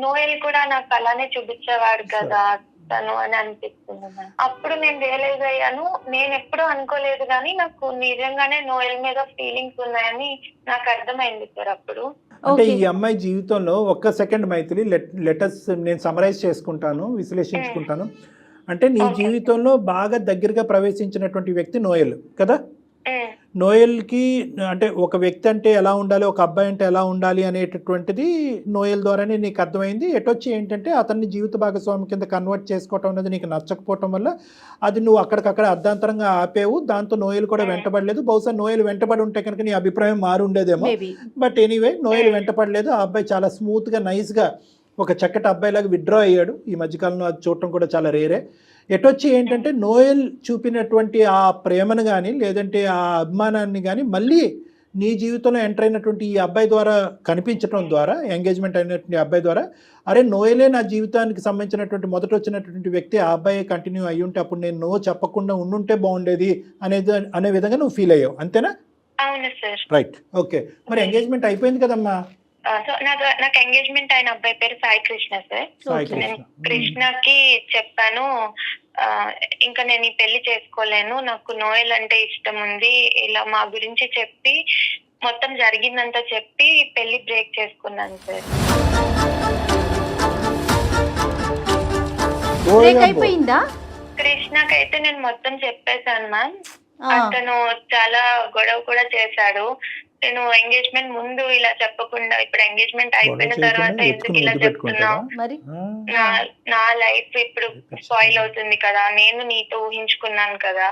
[SPEAKER 1] నోయల్ కూడా నాకు అలానే చూపించేవాడు కదా తను అని అనిపిస్తుంది. అప్పుడు నేను రియలైజ్ అయ్యాను, నేను ఎప్పుడు అనుకోలేదు కానీ నాకు నిజంగానే నోయల్ మీద ఫీలింగ్స్ ఉన్నాయని నాకు అర్థమైంది సార్ అప్పుడు.
[SPEAKER 2] అంటే ఈ అమ్మాయి జీవితంలో ఒక్క సెకండ్ మైథిలి, లెటర్స్ నేను సమరైజ్ చేసుకుంటాను, విశ్లేషించుకుంటాను. అంటే నీ జీవితంలో బాగా దగ్గరగా ప్రవేశించినటువంటి వ్యక్తి నోయల్ కదా? నోయల్కి అంటే ఒక వ్యక్తి అంటే ఎలా ఉండాలి, ఒక అబ్బాయి అంటే ఎలా ఉండాలి అనేటటువంటిది నోయల్ ద్వారానే నీకు అర్థమైంది. ఎటొచ్చి ఏంటంటే అతన్ని జీవిత భాగస్వామి కింద కన్వర్ట్ చేసుకోవటం అనేది నీకు నచ్చకపోవటం వల్ల అది నువ్వు అక్కడికక్కడ అర్ధాంతరంగా ఆపేవు. దాంతో నోయల్ కూడా వెంటబడలేదు. బహుశా నోయల్ వెంటబడి ఉంటే కనుక నీ అభిప్రాయం మారు ఉండేదేమో. బట్ ఎనీవే నోయల్ వెంటపడలేదు. ఆ అబ్బాయి చాలా స్మూత్గా నైస్గా ఒక చక్కటి అబ్బాయిలాగా విత్డ్రా అయ్యాడు. ఈ మధ్యకాలంలో అది చూడటం కూడా చాలా రేరే. ఎటొచ్చి ఏంటంటే నోయల్ చూపినటువంటి ఆ ప్రేమను కానీ లేదంటే ఆ అభిమానాన్ని కానీ మళ్ళీ నీ జీవితంలో ఎంటర్ అయినటువంటి ఈ అబ్బాయి ద్వారా కనిపించడం ద్వారా, ఎంగేజ్మెంట్ అయినటువంటి అబ్బాయి ద్వారా, అరే నోయలే నా జీవితానికి సంబంధించినటువంటి మొదట వచ్చినటువంటి వ్యక్తి, ఆ అబ్బాయి కంటిన్యూ అయ్యి ఉంటే అప్పుడు నేను నో చెప్పకుండా ఉండుంటే బాగుండేది అనే విధంగా నువ్వు ఫీల్ అయ్యావు, అంతేనా?
[SPEAKER 1] అవును సార్.
[SPEAKER 2] Right, okay. మరి ఎంగేజ్మెంట్ అయిపోయింది కదమ్మా?
[SPEAKER 1] నాకు ఎంగేజ్మెంట్ అయిన అబ్బాయి పేరు సాయి కృష్ణ సార్. నేను కృష్ణకి చెప్పాను, ఇంకా నేను ఈ పెళ్లి చేసుకోలేను, నాకు నోయల్ అంటే ఇష్టం ఉంది, ఇలా మా గురించి చెప్పి మొత్తం జరిగిందంతా చెప్పి పెళ్లి బ్రేక్ చేసుకున్నాను సార్.
[SPEAKER 5] అయిపోయిందా?
[SPEAKER 1] కృష్ణకైతే నేను మొత్తం చెప్పేశాను మ్యామ్. అతను చాలా గొడవ కూడా చేశాడు. నేను ఎంగేజ్మెంట్ ముందు ఇలా చెప్పకుండా ఇప్పుడు ఎంగేజ్మెంట్ అయిపోయిన తర్వాత ఎందుకు ఇలా చెప్తున్నావు, నా లైఫ్ ఇప్పుడు స్పాయిల్ అవుతుంది కదా, నేను నీతో ఊహించుకున్నాను కదా,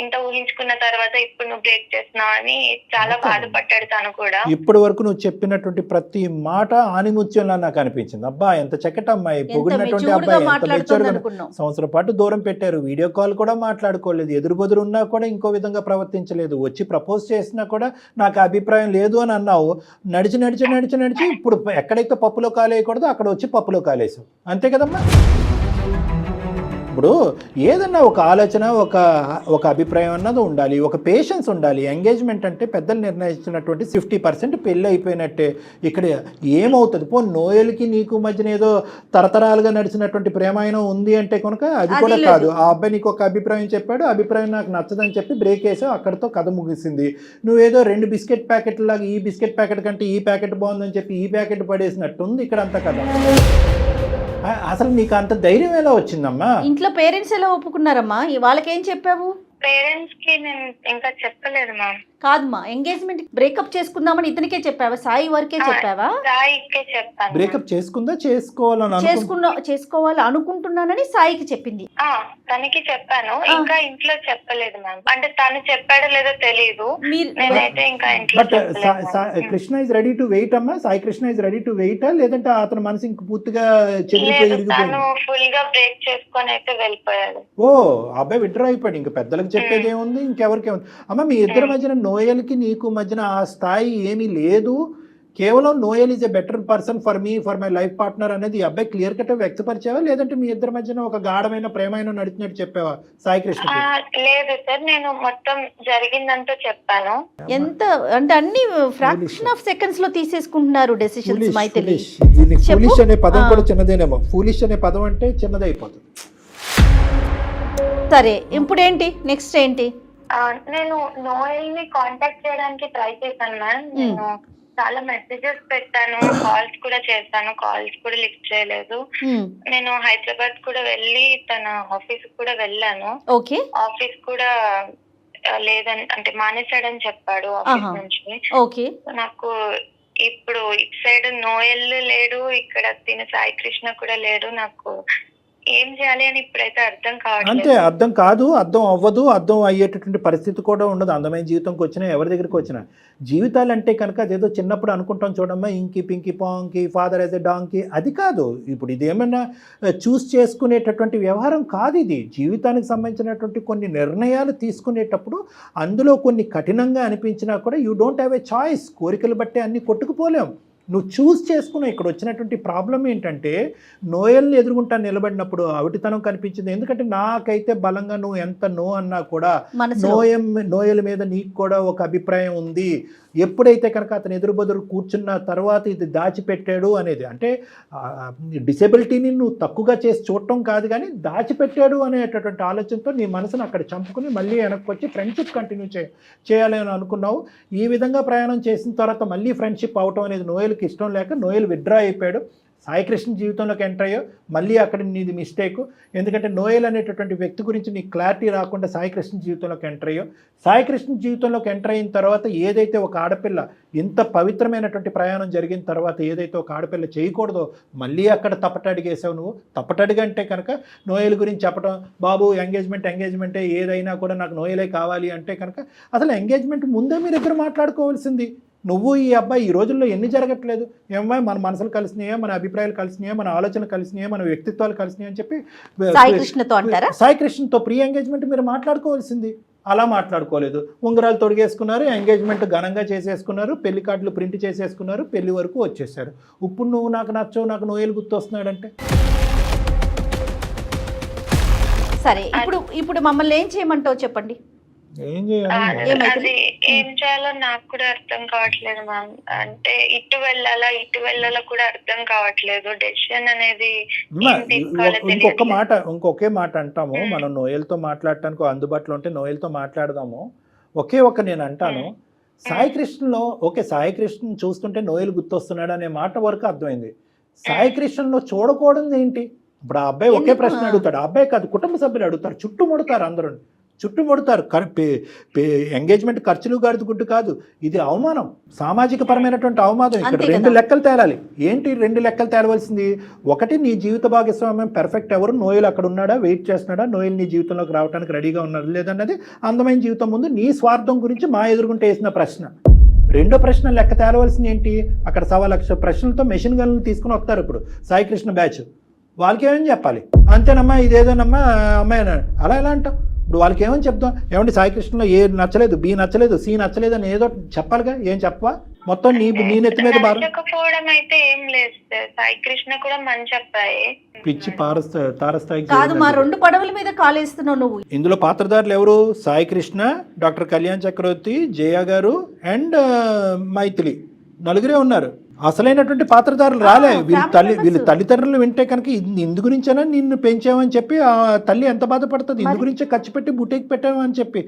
[SPEAKER 1] ఇంత ఊహించుకున్న తర్వాత ఇప్పుడు నువ్వు బ్రేక్ చేస్తున్నావు అని చాలా బాధపడ్డాడు తను కూడా.
[SPEAKER 2] ఇప్పటి వరకు నువ్వు చెప్పినటువంటి ప్రతి మాట ఆనిముత్యంలా నాకు అనిపించింది. అబ్బా ఎంత చక్కటి అమ్మాయి, పొగిడినటువంటి అబ్బాయి, ఎంత మెచ్యూర్గా. సంవత్సరం పాటు దూరం పెట్టారు, వీడియో కాల్ కూడా మాట్లాడుకోలేదు, ఎదురుబెదురు ఉన్నా కూడా ఇంకో విధంగా ప్రవర్తించలేదు, వచ్చి ప్రపోజ్ చేసినా కూడా నాకు అభిప్రాయం లేదు అని అన్నావు. నడిచి నడిచి నడిచి నడిచి ఇప్పుడు ఎక్కడైతే పప్పులో కాలేయకూడదో అక్కడ వచ్చి పప్పులో కాలేసావు, అంతే కదమ్మా? ఇప్పుడు ఏదన్నా ఒక ఆలోచన ఒక అభిప్రాయం అన్నది ఉండాలి, ఒక పేషెన్స్ ఉండాలి. ఎంగేజ్మెంట్ అంటే పెద్దలు నిర్ణయించినటువంటి 50% పెళ్ళి అయిపోయినట్టే. ఇక్కడ ఏమవుతుంది? నోయల్కి నీకు మధ్యన ఏదో తరతరాలుగా నడిచినటువంటి ప్రేమాయణం ఉంది అంటే కనుక అది కూడా కాదు. ఆ అబ్బాయి నీకు ఒక అభిప్రాయం చెప్పాడు, అభిప్రాయం నాకు నచ్చదని చెప్పి బ్రేక్ వేసావు, అక్కడితో కథ ముగిసింది. నువ్వేదో 2 బిస్కెట్ ప్యాకెట్ లాగా ఈ బిస్కెట్ ప్యాకెట్ కంటే ఈ ప్యాకెట్ బాగుందని చెప్పి ఈ ప్యాకెట్ పడేసినట్టుంది ఇక్కడ అంతా కథ. అసలు నీకు అంత ధైర్యం ఎలా వచ్చిందమ్మా?
[SPEAKER 5] ఇంట్లో పేరెంట్స్ ఎలా ఒప్పుకున్నారమ్మా? వాళ్ళకేం చెప్పావు?
[SPEAKER 1] పేరెంట్స్ కి నేను ఇంకా చెప్పలేదు మ్యామ్.
[SPEAKER 5] కాదమ్మా, ఎంగేజ్మెంట్ బ్రేకప్ చేసుకుందామని ఇతనికే చెప్పావా? సాయి వరకే చెప్పావా?
[SPEAKER 1] సాయికే చెప్పాను.
[SPEAKER 2] బ్రేకప్ చేసుకుందా
[SPEAKER 5] చేసుకోవాలి అనుకుంటున్నానని సాయికి చెప్పింది.
[SPEAKER 1] తనకి చెప్పాను, ఇంకా ఇంట్లో చెప్పలేదు మ్యామ్. అంటే తను చెప్పాడో లేదో తెలియదు, నేనైతే ఇంకా ఇంట్లో చెప్పలేదు.
[SPEAKER 2] Krishna is ready to wait అమ్మా? Sai Krishna is ready to వెయిటా, లేదంటే అతని మనసు ఇంక పూర్తిగా
[SPEAKER 1] తను ఫుల్ గా బ్రేక్ చేసుకొని అయితే వెళ్ళిపోయాడు.
[SPEAKER 2] ఓ, అబ్బాయి విడ్రా అయిపోయాడు. ఇంకా పెద్దలకు చెప్పేది ఏముంది, ఇంకెవరికేముంది? అమ్మ, మీ ఇద్దరి మధ్యన నోయల్కి నీకు మధ్యన ఆ స్థాయి ఏమీ లేదు. కేవలం Noel is a better person for me, for my life partner అనేది అబ్బాయి క్లియర్ కట్ వ్యక్తపరిచావా, లేదంటే మీ ఇద్దరి మధ్యన ఒక గాఢమైన ప్రేమైన నడిచినట్టు చెప్పావా సాయి కృష్ణ?
[SPEAKER 1] లేదు సార్, నేను మొత్తం జరిగిందంతా చెప్పాను.
[SPEAKER 5] ఎంత అంటే అన్ని ఫ్రాక్షన్ ఆఫ్ సెకండ్స్ లో తీసేసుకుంటున్నారు డెసిషన్స్.
[SPEAKER 2] ఫూలిష్ అనే పదం కూడా చిన్నదేనేమో. ఫూలిష్ అనే పదం అంటే చిన్నదైపోతుంది.
[SPEAKER 5] సరే, ఇప్పుడేంటి నెక్స్ట్ ఏంటి?
[SPEAKER 1] నేను నోయల్ ని కాంటాక్ట్ చేయడానికి ట్రై చేశాను మ్యామ్. నేను చాలా మెసేజెస్ పెట్టాను, కాల్స్ కూడా చేశాను, కాల్స్ కూడా లిఫ్ట్ చేయలేదు. నేను హైదరాబాద్ కూడా వెళ్ళి తన ఆఫీస్ కూడా వెళ్ళాను.
[SPEAKER 5] ఓకే,
[SPEAKER 1] ఆఫీస్ కూడా లేదని అంటే మానేశాడని చెప్పాడు ఆఫీస్ నుంచి.
[SPEAKER 5] ఓకే, నాకు
[SPEAKER 1] ఇప్పుడు ఇటు సైడ్ నోయల్ లేడు, ఇక్కడ తిన సాయి కృష్ణ కూడా లేడు. నాకు ఏం చేయాలి అని ఇప్పుడైతే అర్థం కావట్లేదు.
[SPEAKER 2] అంటే అర్థం కాదు, అర్థం అవ్వదు, అర్థం అయ్యేటటువంటి పరిస్థితి కూడా ఉండదు. అందమైన జీవితంకి వచ్చినా ఎవరి దగ్గరికి వచ్చినా జీవితాలు అంటే కనుక అదేదో చిన్నప్పుడు అనుకుంటాం చూడమ్మా, ఇంకి పింకి పాంకి ఫాదర్ యాజ్ ఎ డాంకి, అది కాదు. ఇప్పుడు ఇది ఏమన్నా చూస్ చేసుకునేటటువంటి వ్యవహారం కాదు. ఇది జీవితానికి సంబంధించినటువంటి కొన్ని నిర్ణయాలు తీసుకునేటప్పుడు అందులో కొన్ని కఠినంగా అనిపించినా కూడా you don't have a choice. కోరికలు బట్టే అన్ని కొట్టుకుపోలేం. నువ్వు చూస్ చేసుకున్నావు. ఇక్కడ వచ్చినటువంటి ప్రాబ్లం ఏంటంటే నోయల్ని ఎదుర్కొంటా నిలబడినప్పుడు అవిటితనం కనిపించింది. ఎందుకంటే నాకైతే బలంగా నువ్వు ఎంత నో అన్నా కూడా నోయల్ మీద నీకు కూడా ఒక అభిప్రాయం ఉంది. ఎప్పుడైతే కనుక అతను ఎదురుబదురు కూర్చున్న తర్వాత ఇది దాచిపెట్టాడు అనేది, అంటే డిసేబిలిటీని నువ్వు తక్కువగా చేసి చూడటం కాదు, కానీ దాచిపెట్టాడు అనేటటువంటి ఆలోచనతో నీ మనసును అక్కడ చంపుకుని మళ్ళీ వెనక్కి వచ్చి ఫ్రెండ్షిప్ కంటిన్యూ చేయాలి అని అనుకున్నావు. ఈ విధంగా ప్రయాణం చేసిన తర్వాత మళ్ళీ ఫ్రెండ్షిప్ అవటం అనేది నోయల్కి ఇష్టం లేక నోయల్ విత్డ్రా అయిపోయాడు. సాయికృష్ణ జీవితంలోకి ఎంటర్ అయ్యో, మళ్ళీ అక్కడ నీది మిస్టేక్. ఎందుకంటే నోయల్ అనేటటువంటి వ్యక్తి గురించి నీకు క్లారిటీ రాకుండా సాయికృష్ణ జీవితంలోకి ఎంటర్ అయ్యో. సాయికృష్ణ జీవితంలోకి ఎంటర్ అయిన తర్వాత ఏదైతే ఒక ఆడపిల్ల ఇంత పవిత్రమైనటువంటి ప్రయాణం జరిగిన తర్వాత ఏదైతే ఒక ఆడపిల్ల చేయకూడదో మళ్ళీ అక్కడ తప్పటడిగేసావు నువ్వు. తప్పటడిగంటే కనుక నోయల్ గురించి చెప్పడం, బాబు ఎంగేజ్మెంటే ఏదైనా కూడా నాకు నోయలే కావాలి అంటే కనుక అసలు ఎంగేజ్మెంట్ ముందే మీరు ఇద్దరు మాట్లాడుకోవాల్సింది. నువ్వు ఈ అబ్బాయి ఈ రోజుల్లో ఎన్ని జరగట్లేదు? ఏమో మన మనసులు కలిసినాయా, మన అభిప్రాయాలు కలిసినాయా, మన ఆలోచనలు కలిసినాయా, మన వ్యక్తిత్వాలు కలిసినాయి అని చెప్పి సాయికృష్ణతో ప్రీ ఎంగేజ్మెంట్ మీరు మాట్లాడుకోవాల్సింది. అలా మాట్లాడుకోలేదు. ఉంగరాలు తొడిగేసుకున్నారు, ఎంగేజ్మెంట్ ఘనంగా చేసేసుకున్నారు, పెళ్లి కార్డులు ప్రింట్ చేసేసుకున్నారు, పెళ్లి వరకు వచ్చేసారు. ఇప్పుడు నువ్వు నాకు నచ్చవు, నాకు నోయలు గుర్తొస్తున్నాడంటే
[SPEAKER 5] సరే. ఇప్పుడు మమ్మల్ని ఏం చేయమంటావు చెప్పండి?
[SPEAKER 1] ఏం చేయాలో నాకు కూడా అర్థం కావట్లేదు మ్యామ్. అంటే ఇటు వెళ్ళాలా కూడా అర్థం కావట్లేదు. డెసిషన్ అనేది
[SPEAKER 2] ఇంకొకే మాట అంటాము. మనం నోయల్తో మాట్లాడటానికి అందుబాటులో ఉంటే నోయల్తో మాట్లాడదాము. నేను అంటాను, సాయికృష్ణలో సాయికృష్ణ చూస్తుంటే నోయల్ గుర్తొస్తున్నాడు అనే మాట వరకు అర్థమైంది. సాయికృష్ణలో చూడకూడదు ఏంటి? ఇప్పుడు ఆ అబ్బాయి ఒకే ప్రశ్న అడుగుతాడు. ఆ అబ్బాయి కాదు, కుటుంబ సభ్యులు అడుగుతారు, చుట్టుముడతారు, అందరూ చుట్టుముడతారు. ఎంగేజ్మెంట్ ఖర్చులు గాడిద గుడ్డు కాదు, ఇది అవమానం, సామాజిక పరమైనటువంటి అవమానం. ఇక్కడ 2 లెక్కలు తేలాలి. ఏంటి 2 లెక్కలు తేలవలసింది? ఒకటి, నీ జీవిత భాగస్వామ్యం పెర్ఫెక్ట్ ఎవరు? నోయల్ అక్కడ ఉన్నాడా, వెయిట్ చేస్తున్నాడా, నోయల్ నీ జీవితంలోకి రావడానికి రెడీగా ఉన్నారు లేదన్నది అందమైన జీవితం ముందు నీ స్వార్థం గురించి మా ఎదురుగుంటే వేసిన ప్రశ్న. 2వ ప్రశ్న లెక్క తేలవలసింది ఏంటి? అక్కడ 1,00,000 ప్రశ్నలతో మెషిన్ గన్లు తీసుకుని వస్తారు ఇప్పుడు సాయికృష్ణ బ్యాచ్. వాళ్ళకి ఏమని చెప్పాలి? అంతేనమ్మా, ఇదేదోనమ్మా అమ్మాయి అలా ఎలా అంటావు? ఇప్పుడు వాళ్ళకి ఏమని చెప్తాం? ఏమంటే సాయికృష్ణలో ఏ నచ్చలేదు, బి నచ్చలేదు, సి నచ్చలేదు అని ఏదో చెప్పాలిగా. ఏం చెప్పవా? మొత్తం నీ నెత్తి మీద భారం.
[SPEAKER 1] నచ్చకపోవడం అయితే ఏం లేదు సార్. సాయి కృష్ణ కూడా మంచి అబ్బాయి.
[SPEAKER 2] పిచ్చి తారస్థాయికి
[SPEAKER 5] కాదు, మా 2 పడవల మీద కాలేస్తున్నావు నువ్వు.
[SPEAKER 2] ఇందులో పాత్రధారులు ఎవరు? సాయి కృష్ణ, డాక్టర్ కళ్యాణ్ చక్రవర్తి, జయ గారు అండ్ మైథిలి, నలుగురే ఉన్నారు. అసలైనటువంటి పాత్రధారులు రాలే. వీళ్ళు తల్లిదండ్రులు వింటే కనుక ఇందు గురించేనా నిన్ను పెంచామని చెప్పి ఆ తల్లి ఎంత బాధపడుతుంది, ఇందు గురించే ఖర్చు పెట్టి బుట్టేకి పెట్టామని చెప్పి.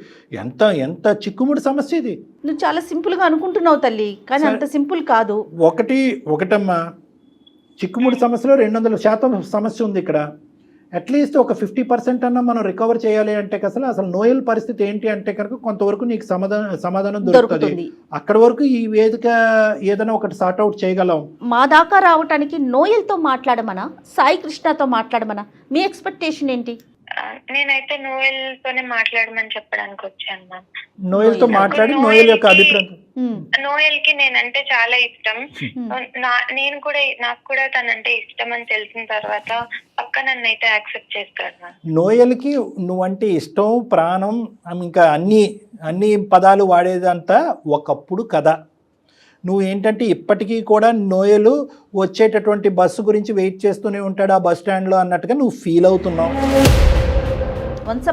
[SPEAKER 2] ఎంత చిక్కుముడి సమస్య ఇది.
[SPEAKER 5] నువ్వు చాలా సింపుల్ గా అనుకుంటున్నావు తల్లి, కానీ అంత సింపుల్ కాదు.
[SPEAKER 2] ఒకటమ్మా, చిక్కుముడి సమస్యలో 200% సమస్య ఉంది ఇక్కడ. అట్లీస్ట్ ఒక 50% అన్నా మనం రికవర్ చేయాలి అంటే అసలు నోయల్ పరిస్థితి ఏంటి అంటే కనుక కొంతవరకు నీకు సమాధానం దొరుకుతుంది. అక్కడి వరకు ఈ వేదిక ఏదైనా ఒకటి సార్ట్ అవుట్ చేయగలం.
[SPEAKER 5] మా దాకా రావటానికి నోయల్తో మాట్లాడమనా, సాయి కృష్ణతో మాట్లాడమనా? మీ ఎక్స్పెక్టేషన్ ఏంటి?
[SPEAKER 1] నేనైతే నోయల్ తోనే మాట్లాడమని చెప్పడానికి వచ్చాను మ్యామ్.
[SPEAKER 2] నోయల్ తో మాట్లాడి నోయల్ యొక్క అభిప్రాయం.
[SPEAKER 1] నోయల్ కి నేనంటే చాలా ఇష్టం. నాకు కూడా తనంటే ఇష్టం అని తెలిసిన తర్వాత పక్క నన్ను అయితే యాక్సెప్ట్ చేస్తాడు.
[SPEAKER 2] నోయల్ కి నువ్వంటే ఇష్టం, ప్రాణం, ఇంకా అన్ని పదాలు వాడేదంతా ఒకప్పుడు కథ. నువ్వు ఏంటంటే ఇప్పటికీ కూడా నోయలు వచ్చేటటువంటి బస్సు గురించి వెయిట్ చేస్తూనే ఉంటాడు ఆ బస్ స్టాండ్లో అన్నట్టుగా నువ్వు ఫీల్ అవుతున్నావు.
[SPEAKER 5] వన్స్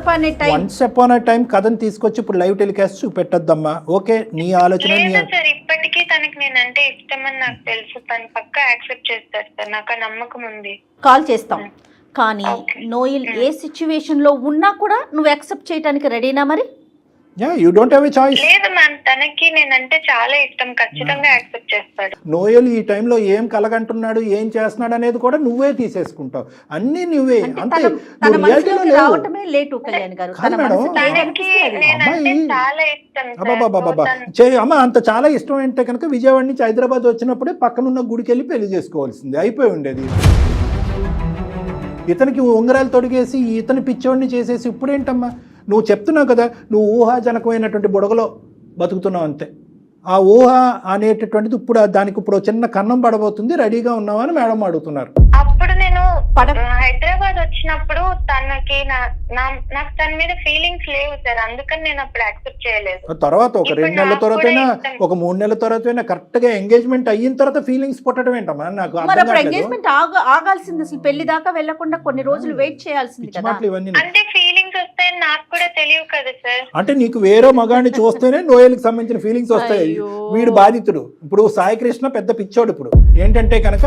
[SPEAKER 5] అపాన్ ఏ టైం
[SPEAKER 2] కథను తీసుకొచ్చి ఇప్పుడు లైవ్ టెలికాస్ట్ చూపెట్టద్దమ్మా. ఓకే, నీ ఆలోచన.
[SPEAKER 1] సార్ ఇప్పటికీ తనకి నేనంటే ఇష్టం అని నాకు తెలుసు. తను పక్కా యాక్సెప్ట్ చేస్తాడు సార్, నాకు ఆ నమ్మకం ఉంది.
[SPEAKER 5] కాల్ చేస్తాం, కానీ నోయల్ ఏ సిచ్యువేషన్ లో ఉన్నా కూడా నువ్వు యాక్సెప్ట్ చేయడానికి రెడీనా? మరి
[SPEAKER 2] you don't have a choice.
[SPEAKER 1] లేదు మ్యామ్, తనకి నేనంటే చాలా ఇష్టం, ఖచ్చితంగా యాక్సెప్ట్ చేస్తాడు.
[SPEAKER 2] నోయల్ ఈ టైంలో ఏం కలగంటున్నాడు, ఏం చేస్తున్నాడు అనేది కూడా నువ్వే తీసేసుకుంటావు. అన్ని నువ్వే. అంతే,
[SPEAKER 5] రావటమే లేటు కళ్యాణ్ గారు.
[SPEAKER 2] అమ్మ అంత చాలా ఇష్టం అంటే కనుక విజయవాడ నుంచి హైదరాబాద్ వచ్చినప్పుడే పక్కనున్న గుడికి వెళ్ళి పెళ్లి చేసుకోవాల్సింది, అయిపోయి ఉండేది. ఇతనికి ఉంగరాలు తొడిగేసి ఇతని పిచ్చోడిని చేసేసి ఇప్పుడేంటమ్మా? నువ్వు చెప్తున్నావు కదా, నువ్వు ఊహాజనకమైనటువంటి బుడగలో బతుకుతున్నావు అంతే. ఆ ఊహ అనేటటువంటిది ఇప్పుడు చిన్న కన్నం పడబోతుంది, రెడీగా ఉన్నావా అని మేడం అడుగుతున్నారు.
[SPEAKER 1] అప్పుడు నేను హైదరాబాద్ వచ్చినప్పుడు తనకి నాకు తన మీద ఫీలింగ్స్ లేవు సార్, అందుకని నేను అప్పుడు యాక్సెప్ట్ చేయలేదు.
[SPEAKER 2] తర్వాత ఒక 2 నెలల తర్వాతైనా, ఒక 3 నెలల తర్వాతైనా కరెక్ట్ గా ఎంగేజ్మెంట్ అయిన తర్వాత ఫీలింగ్స్ పుట్టడం ఏంటమ్మా? నాకు
[SPEAKER 5] ఎంగేజ్మెంట్ ఆగాల్సింది, అసలు పెళ్లి దాకా వెళ్లకుండా కొన్ని రోజులు వెయిట్ చేయాల్సింది కదా.
[SPEAKER 1] అంటే ఫీలింగ్స్ వస్తాయని నాకు కూడా తెలియదు కదా సార్.
[SPEAKER 2] అంటే నీకు వేరే మగాడిని చూస్తేనే నోయల్కి సంబంధించిన ఫీలింగ్స్ వస్తాయి. వీడు బాధితుడు. ఇప్పుడు సాయి కృష్ణ పెద్ద పిచ్చోడు. ఇప్పుడు ఏంటంటే కనుక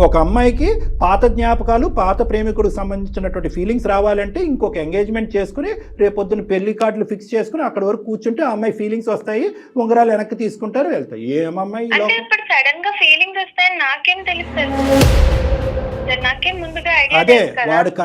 [SPEAKER 2] ఒక అమ్మాయికి పాత జ్ఞాపకాలు, పాత ప్రేమికుడికి సంబంధించినటువంటి ఫీలింగ్స్ రావాలంటే ఇంకొక ఎంగేజ్మెంట్ చేసుకుని రేపొద్దున పెళ్లి కార్డులు ఫిక్స్ చేసుకుని అక్కడ వరకు కూర్చుంటే ఆ అమ్మాయి ఫీలింగ్స్ వస్తాయి, ఉంగరాలు వెనక్కి తీసుకుంటారు, వెళ్తాయి. ఏమమ్మాయి
[SPEAKER 1] ఇప్పుడు సడన్ గా ఫీలింగ్స్ వస్తాయని నాకేం తెలుస్తుంది?
[SPEAKER 2] అదే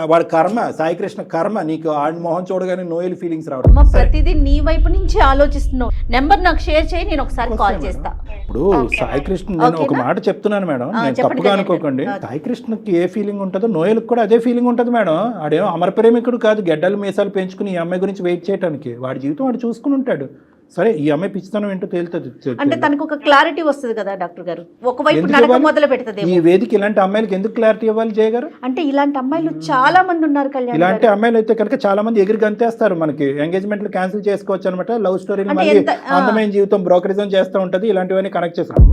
[SPEAKER 2] వాడి కర్మ, సాయి కృష్ణ కర్మ. నీకు ఆడి మొహం చూడగానే నోయల్ ఫీలింగ్స్ రావడం.
[SPEAKER 5] ప్రతిదీ నీ వైపు నుంచి ఆలోచిస్తున్నావు. నెంబర్ నాకు షేర్ చేయి, నేను ఒకసారి కాల్ చేస్తా.
[SPEAKER 2] ఇప్పుడు సాయి కృష్ణ, నేను ఒక మాట చెప్తున్నాను మేడం, నేను తప్పుగా అనుకోకండి. సాయి కృష్ణకి ఏ ఫీలింగ్ ఉంటుందో నోయల్కి కూడా అదే ఫీలింగ్ ఉంటుంది మేడం. ఆడేమో అమర ప్రేమికుడు కాదు, గెడ్డలు మీసాలు పెంచుకుని ఈ అమ్మాయి గురించి వెయిట్ చేయడానికి. వాడి జీవితం వాడు చూసుకుని ఉంటాడు. సరే, ఈ అమ్మాయి పిచ్చితనం ఏంటో తేలుతుంది.
[SPEAKER 5] అంటే తనకు ఒక క్లారిటీ వస్తుంది కదా డాక్టర్ గారు. ఒకవైపు నడక మొదలు పెడుతుంది.
[SPEAKER 2] ఈ వేదిక ఇలాంటి అమ్మాయిలకి ఎందుకు క్లారిటీ ఇవ్వాలి జయ గారు?
[SPEAKER 5] అంటే ఇలాంటి అమ్మాయిలు చాలా మంది ఉన్నారు కళ్యాణ్.
[SPEAKER 2] ఇలాంటి అమ్మాయిలు అయితే కనుక చాలా మంది ఎగిరి గంతేస్తారు. మనకి ఎంగేజ్మెంట్లు క్యాన్సిల్ చేసుకోవచ్చు అనమాట. లవ్ స్టోరీలు మళ్ళీ అందమైన జీవితం బ్రోకరిజం చేస్తూ ఉంటది. ఇలాంటివన్నీ కనెక్ట్ చేస్తారు.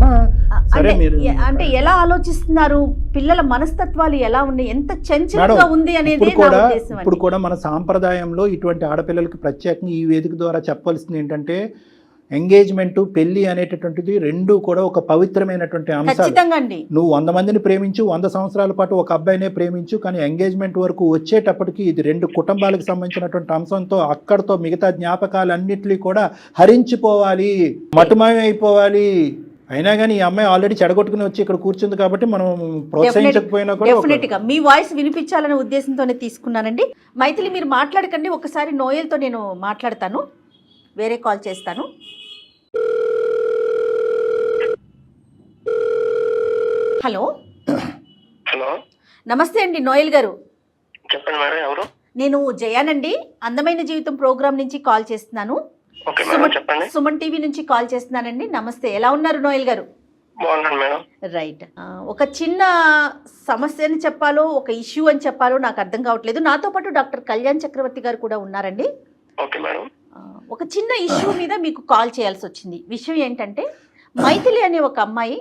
[SPEAKER 2] సరే, మీరు
[SPEAKER 5] అంటే ఎలా ఆలోచిస్తున్నారు, పిల్లల మనస్తత్వాలు ఎలా ఉన్నాయి, ఎంత చంచలంగా ఉంది అనేది.
[SPEAKER 2] ఇప్పుడు కూడా మన సాంప్రదాయంలో ఇటువంటి ఆడపిల్లలకి ప్రత్యేకంగా ఈ వేదిక ద్వారా చెప్పాల్సింది ఏంటంటే, ఎంగేజ్మెంట్, పెళ్లి అనేటటువంటిది రెండు కూడా ఒక పవిత్రమైనటువంటి అంశాలు. నువ్వు 100 మందిని ప్రేమించు, 100 సంవత్సరాల పాటు ఒక అబ్బాయినే ప్రేమించు, కానీ ఎంగేజ్మెంట్ వరకు వచ్చేటప్పటికి ఇది 2 కుటుంబాలకు సంబంధించినటువంటి అంశంతో అక్కడితో మిగతా జ్ఞాపకాలన్నింటినీ కూడా హరించిపోవాలి, మటుమాయమైపోవాలి. అయినా కానీ ఈ అమ్మాయి ఆల్రెడీ చెడగొట్టుకుని వచ్చి ఇక్కడ కూర్చుంది కాబట్టి మనం ప్రోత్సహించకపోయినా కూడా
[SPEAKER 5] డెఫినెట్ గా మీ వాయిస్ వినిపించాలనే ఉద్దేశంతోనే తీసుకున్నానండి. మైథిలి, మీరు మాట్లాడకండి, ఒకసారి నోయల్తో నేను మాట్లాడతాను, వేరే కాల్ చేస్తాను. హలో
[SPEAKER 3] హలో,
[SPEAKER 5] నమస్తే అండి నోయల్ గారు.
[SPEAKER 3] చెప్పండి మేడం, ఎవరు?
[SPEAKER 5] నేను జయానండి, అందమైన జీవితం ప్రోగ్రామ్ నుంచి కాల్ చేస్తున్నాను. సుమన్ టీవీ నుంచి కాల్ చేస్తున్నానండి. నమస్తే, ఎలా ఉన్నారు నోయల్ గారు?
[SPEAKER 3] బాగున్నాను మేడం.
[SPEAKER 5] రైట్, ఒక చిన్న సమస్యని చెప్పాలో ఒక ఇష్యూ అని చెప్పాలో నాకు అర్థం కావట్లేదు. నాతో పాటు డాక్టర్ కళ్యాణ్ చక్రవర్తి గారు కూడా ఉన్నారండి.
[SPEAKER 3] Okay madam.
[SPEAKER 5] ఒక చిన్న ఇష్యూ మీద మీకు కాల్ చేయాల్సి వచ్చింది. విషయం ఏంటంటే, మైథిలి అనే ఒక అమ్మాయి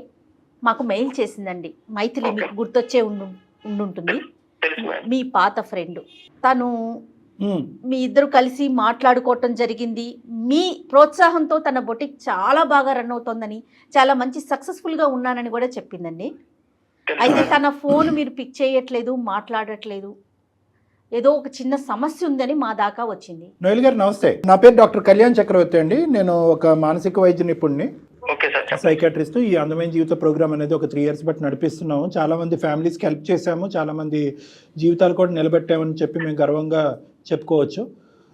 [SPEAKER 5] మాకు మెయిల్ చేసిందండి. మైథిలి మీకు గుర్తొచ్చే ఉండుంటుంది,
[SPEAKER 3] తెలుసు మేడం.
[SPEAKER 5] మీ పాత ఫ్రెండ్. తను మీ ఇద్దరు కలిసి మాట్లాడుకోవటం జరిగింది. మీ ప్రోత్సాహంతో తన బొటిక్ చాలా బాగా రన్ అవుతోందని, చాలా మంచి సక్సెస్ఫుల్గా ఉన్నానని కూడా చెప్పిందండి. అయితే తన ఫోన్ మీరు పిక్ చేయట్లేదు, మాట్లాడట్లేదు, ఏదో ఒక చిన్న సమస్య ఉందని మా దాకా వచ్చింది.
[SPEAKER 2] నోయల్ గారు నమస్తే, నా పేరు డాక్టర్ కళ్యాణ్ చక్రవర్తి అండి. నేను ఒక మానసిక వైద్య నిపుణుడిని,
[SPEAKER 3] ఓకే సార్, చెప్పండి.
[SPEAKER 2] సైకాట్రిస్ట్. ఈ అందమైన జీవిత ప్రోగ్రామ్ అనేది ఒక 3 years బట్టి నడిపిస్తున్నాము. చాలా మంది ఫ్యామిలీస్కి హెల్ప్ చేశాము, చాలా మంది జీవితాలు కూడా నిలబెట్టామని చెప్పి మేము గర్వంగా చెప్పుకోవచ్చు.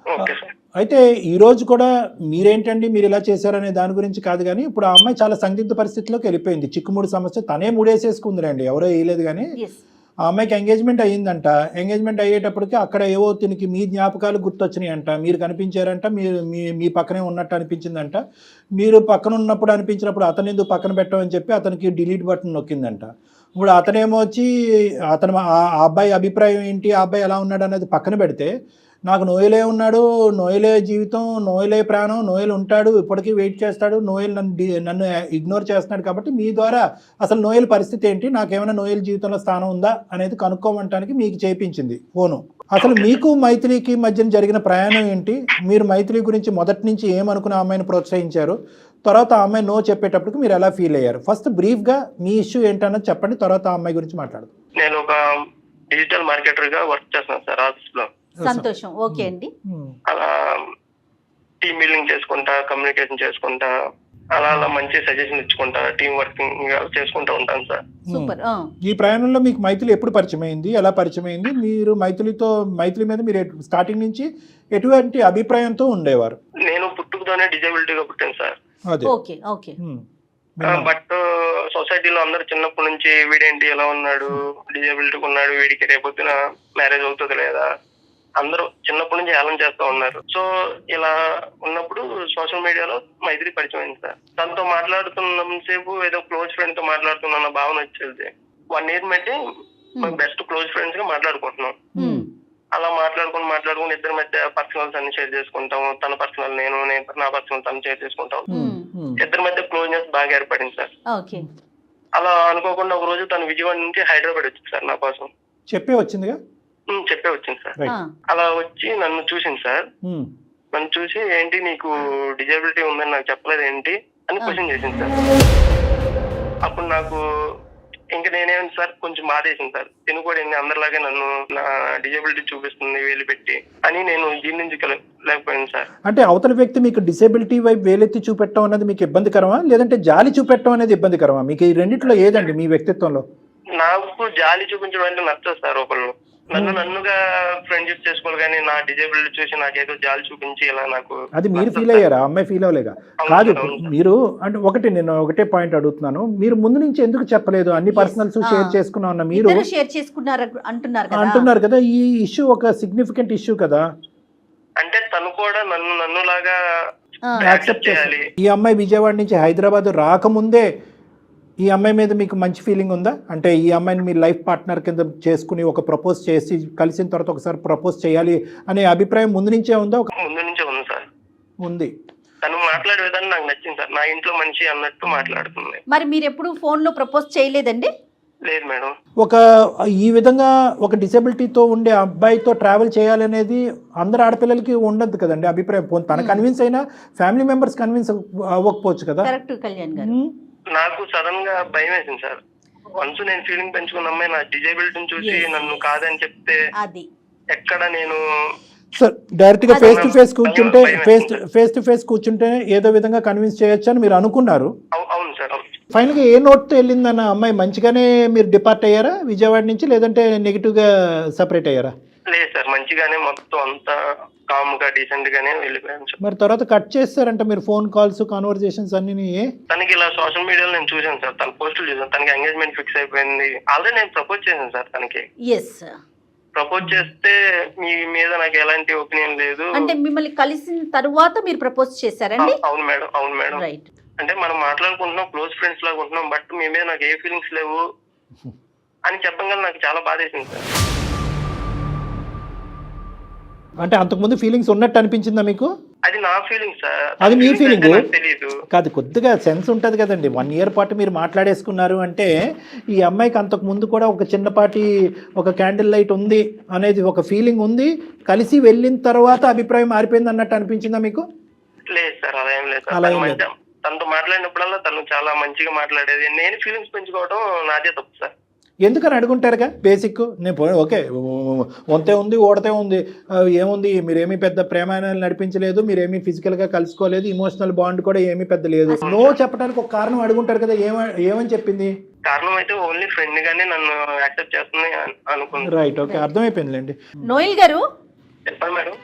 [SPEAKER 3] Okay sir.
[SPEAKER 2] అయితే ఈ రోజు కూడా మీరేంటండి మీరు ఇలా చేశారనే దాని గురించి కాదు, కానీ ఇప్పుడు ఆ అమ్మాయి చాలా సందిగ్ధ పరిస్థితిలోకి వెళ్ళిపోయింది. చిక్కుముడి సమస్య తనే ముడేసేసుకుందిరండి, ఎవరో వేయలేదు. కానీ ఆ అమ్మాయికి ఎంగేజ్మెంట్ అయ్యిందంట. ఎంగేజ్మెంట్ అయ్యేటప్పటికి అక్కడ ఏవో తినికి మీ జ్ఞాపకాలు గుర్తొచ్చినాయి అంట, మీరు కనిపించారంట, మీరు మీ పక్కనే ఉన్నట్టు అనిపించిందంట. మీరు పక్కన ఉన్నప్పుడు అనిపించినప్పుడు అతను ఎందుకు పక్కన పెట్టమని చెప్పి అతనికి డిలీట్ బటన్ నొక్కిందంట. ఇప్పుడు అతనేమో వచ్చి ఆ అబ్బాయి అభిప్రాయం ఏంటి, ఆ అబ్బాయి ఎలా ఉన్నాడు అనేది పక్కన పెడితే, నాకు నోయలే ఉన్నాడు, నోయలే జీవితం, నోయలే ప్రాణం, నోయలు ఉంటాడు, ఇప్పటికీ వెయిట్ చేస్తాడు, నోయలు నన్ను ఇగ్నోర్ చేస్తున్నాడు. కాబట్టి మీ ద్వారా అసలు నోయల్ పరిస్థితి ఏంటి, నాకేమైనా నోయల్ జీవితంలో స్థానం ఉందా అనేది కనుక్కోమంటానికి మీకు చేయించింది ఫోను. అసలు మీకు మైథిలికి మధ్యన జరిగిన ప్రయాణం ఏంటి, మీరు మైథిలి గురించి మొదటి నుంచి ఏమనుకుని ఆ అమ్మాయిని ప్రోత్సహించారు, తర్వాత ఆ అమ్మాయి నో చెప్పేటప్పటికి మీరు ఎలా ఫీల్ అయ్యారు? ఫస్ట్ బ్రీఫ్గా మీ ఇష్యూ ఏంటన్నది చెప్పండి, తర్వాత ఆ అమ్మాయి గురించి మాట్లాడదు.
[SPEAKER 3] నేను ఒక డిజిటల్ మార్కెటర్ గా వర్క్ చేస్తున్నాను సార్ ఆఫీస్ లో.
[SPEAKER 5] సంతోషం, ఓకే అండి.
[SPEAKER 3] అలా టీమ్ బిల్డింగ్ చేసుకుంటా, కమ్యూనికేషన్ చేసుకుంటా, అలా అలా మంచి సజెషన్ ఇచ్చుకుంటా, టీమ్ వర్కింగ్ చేసుకుంటా ఉంటాను సార్.
[SPEAKER 5] సూపర్.
[SPEAKER 2] ఈ ప్రయాణంలో మీకు మైథిలి ఎప్పుడు పరిచయం అయింది, ఎలా పరిచయం అయింది, మీరు మైథిలి మీద మీరు స్టార్టింగ్ నుంచి ఎటువంటి అభిప్రాయంతో ఉండేవారు?
[SPEAKER 3] నేను పుట్టుకతోనే డిజబిలిటీగా పుట్టాను సార్.
[SPEAKER 5] Okay okay.
[SPEAKER 3] బట్ సొసైటీలో అందరు చిన్నప్పటి నుంచి వీడేంటి ఎలా ఉన్నాడు, డిజబిలిటీ ఉన్నాడు, వీడికి రేపొద్దున మ్యారేజ్ అవుతుంది లేదా, అందరూ చిన్నప్పటి నుంచి హేళన చేస్తూ ఉన్నారు. సో ఇలా ఉన్నప్పుడు సోషల్ మీడియాలో మైథిలి పరిచయం అయింది సార్. తనతో మాట్లాడుతున్నంతసేపు ఏదో క్లోజ్ ఫ్రెండ్ తో మాట్లాడుతున్న భావన వచ్చేది. 1 year బట్టి బెస్ట్ క్లోజ్ ఫ్రెండ్స్ గా మాట్లాడుకుంటున్నాం. అలా మాట్లాడుకుని ఇద్దరి మధ్య పర్సనల్స్ అన్ని షేర్ చేసుకుంటాము. తన పర్సనల్ నేను నా పర్సనల్ తను షేర్ చేసుకుంటాం. ఇద్దరి మధ్య క్లోజ్నెస్ బాగా ఏర్పడింది సార్. అలా అనుకోకుండా ఒక రోజు తను విజయవాడ నుంచి హైదరాబాద్ వచ్చింది సార్ నా కోసం.
[SPEAKER 2] చెప్పే వచ్చిందిగా?
[SPEAKER 3] చెప్పే వచ్చింది సార్. అలా వచ్చి నన్ను చూసింది సార్. నన్ను చూసి ఏంటి నీకు డిజబిలిటీ ఉందని నాకు చెప్పలేదు ఏంటి అని క్వశ్చన్ చేసింది సార్. అప్పుడు నాకు ఇంకా నేనేమి సార్ కొంచెం బాధేసింది సార్. తిను కూడా అందరిలాగే నన్ను నా డిజబిలిటీ చూపిస్తుంది వేలు పెట్టి అని నేను జీర్ణించలేకపోయాను సార్.
[SPEAKER 2] అంటే అవతల వ్యక్తి మీకు డిసేబిలిటీ వైపు వేలెత్తి చూపెట్టడం అనేది మీకు ఇబ్బందికరమా, లేదంటే జాలి చూపెట్టడం అనేది ఇబ్బందికరమా? మీకు ఈ రెండిట్లో ఏదండి మీ వ్యక్తిత్వంలో?
[SPEAKER 3] నాకు జాలి చూపించడం అంటే నచ్చదు సార్. ఒకళ్ళు నన్నుగా ఫ్రెండ్షిప్ చేసుకోవాలి, కానీ నా డిజేబిలిటీ చూసి నాకేదో జాలి చూపించి ఇలా నాకు
[SPEAKER 2] అది మీరు ఫీల్ అయ్యారా? అమ్మాయి ఫీల్ అవ్వలేగా? కాదు, మీరు అంటే నేను ఒకటే పాయింట్ అడుగుతున్నాను, మీరు ముందు నుంచి ఎందుకు చెప్పలేదు? అన్ని పర్సనల్స్ షేర్ చేసుకున్నా ఉన్న మీరు
[SPEAKER 5] షేర్ చేసుకున్నారు
[SPEAKER 2] అంటున్నారు కదా, ఈ ఇష్యూ ఒక సిగ్నిఫికెంట్ ఇష్యూ కదా.
[SPEAKER 3] అంటే తను కూడా నన్ను లాగా
[SPEAKER 2] యాక్సెప్ట్ చేయాలి. ఈ అమ్మాయి విజయవాడ నుంచి హైదరాబాద్ రాకముందే ఈ అమ్మాయి మీద మీకు మంచి ఫీలింగ్ ఉందా? అంటే ఈ అమ్మాయిని మీ లైఫ్ పార్ట్నర్ కింద చేసుకుని ఒక ప్రపోజ్ చేసి కలిసిన తర్వాత ఒకసారి ప్రపోజ్ చేయాలి అనే అభిప్రాయం ముందు నుంచే ఉందా?
[SPEAKER 3] ముందు నుంచే ఉంది సార్.
[SPEAKER 2] ఉంది.
[SPEAKER 3] తను మాట్లాడే విధానం నాకు నచ్చింది సార్. నా ఇంట్లో మనిషి అన్నట్టు మాట్లాడుతుంది.
[SPEAKER 5] మరి మీరు ఎప్పుడు ఫోన్ లో ప్రపోజ్ చేయలేదండి?
[SPEAKER 3] లేదు మేడం.
[SPEAKER 2] ఈ విధంగా ఒక డిసెబిలిటీతో ఉండే అబ్బాయితో ట్రావెల్ చేయాలనేది అందరు ఆడపిల్లలకి ఉండదు కదండి అభిప్రాయం. తన కన్విన్స్ అయినా ఫ్యామిలీ మెంబర్స్ కన్విన్స్ అవ్వకపోవచ్చు కదా.
[SPEAKER 5] కరెక్ట్ కళ్యాణ్ గారు.
[SPEAKER 3] నాకు సడన్ గా భయం వేసింది సార్. వన్స్ నేను ఫీలింగ్ పెంచుకున్న అమ్మాయి నా డిజేబిలిటీని చూసి నన్ను కాదని చెప్తే
[SPEAKER 5] అది ఎక్కడ
[SPEAKER 3] నేను
[SPEAKER 2] సార్ డైరెక్ట్ గా ఫేస్ టు ఫేస్ కూర్చుంటే ఏదో విధంగా కన్విన్స్ చేయొచ్చు అని మీరు అనుకున్నారు.
[SPEAKER 3] అవును సార్.
[SPEAKER 2] ఫైనల్ గా ఏ నోట్ తో వెళ్ళిందన్న అమ్మాయి మంచిగానే మీరు డిపార్ట్ అయ్యారా విజయవాడ నుంచి, లేదంటే నెగిటివ్ గా సెపరేట్ అయ్యారా?
[SPEAKER 3] లేదు సార్, మంచిగానే మొత్తం అంతా కామ్ గా డీసెంట్ గానే వెళ్ళిపోయాను సార్.
[SPEAKER 2] మరి తర్వాత కట్ చేస్తారంట మీరు ఫోన్ కాల్స్ కన్వర్జేషన్స్ అన్ని?
[SPEAKER 3] తనకి ఇలా సోషల్ మీడియాలో నేను చూసాను సార్, తన పోస్టులు చూసాను. తనకి ఎంగేజ్మెంట్ ఫిక్స్ అయిపోయింది. ఆల్రెడీ నేను ప్రపోజ్ చేశాను సార్ తనకి. ప్రపోజ్ చేస్తే మీ మీద నాకు ఎలాంటి ఒపీనియన్ లేదు.
[SPEAKER 5] అంటే మిమ్మల్ని కలిసిన తరువాత మీరు ప్రపోజ్ చేశారండి?
[SPEAKER 3] అవును మేడం, అవును మేడం. అంటే మనం మాట్లాడుకుంటున్నాం, క్లోజ్ ఫ్రెండ్స్ లాగా ఉంటున్నాం, బట్ మీ మీద నాకు ఏ ఫీలింగ్స్ లేవు అని చెప్పగానే నాకు చాలా బాధేసింది సార్.
[SPEAKER 2] అంటే అంతకుముందు ఫీలింగ్స్ ఉన్నట్టు అనిపించిందా మీకు?
[SPEAKER 3] అది నా ఫీలింగ్ సార్.
[SPEAKER 2] అది మీ ఫీలింగ్
[SPEAKER 3] తెలియదు
[SPEAKER 2] కాదు, కొద్దిగా సెన్స్ ఉంటుంది కదండి. 1 year పాటు మీరు మాట్లాడేసుకున్నారు అంటే ఈ అమ్మాయికి అంతకు ముందు కూడా ఒక చిన్నపాటి ఒక క్యాండిల్ లైట్ ఉంది అనేది ఒక ఫీలింగ్ ఉంది. కలిసి వెళ్ళిన తర్వాత అభిప్రాయం మారిపోయింది అన్నట్టు అనిపించిందా మీకు?
[SPEAKER 3] లేదు సార్, అలా ఏం లేదు సార్.
[SPEAKER 2] అలా ఏం లేదు.
[SPEAKER 3] తనతో మాట్లాడినప్పుడల్లా తను చాలా మంచిగా మాట్లాడేది. నేను ఫీలింగ్స్ పెంచుకోవడం నాదే తప్పు సార్.
[SPEAKER 2] ఎందుకని అడుగుంటారుగా బేసిక్. నేను ఓకే వంతే ఉంది ఓడతే ఉంది ఏముంది, మీరేమీ పెద్ద ప్రేమాయణాలు నడిపించలేదు, మీరేమీ ఫిజికల్గా కలుసుకోలేదు, ఇమోషనల్ బాండ్ కూడా ఏమీ పెద్ద లేదు. నో చెప్పడానికి ఒక కారణం అడుగుంటారు కదా. ఏమని చెప్పింది?
[SPEAKER 3] కారణం అయితే ఓన్లీ ఫ్రెండ్ గానే నన్ను యాక్సెప్ట్ చేస్తుంది అనుకుంది.
[SPEAKER 2] Right, okay, అర్థమైపోయిందిలేండి.
[SPEAKER 5] నోయల్ గారు
[SPEAKER 3] చెప్పండి మేడం.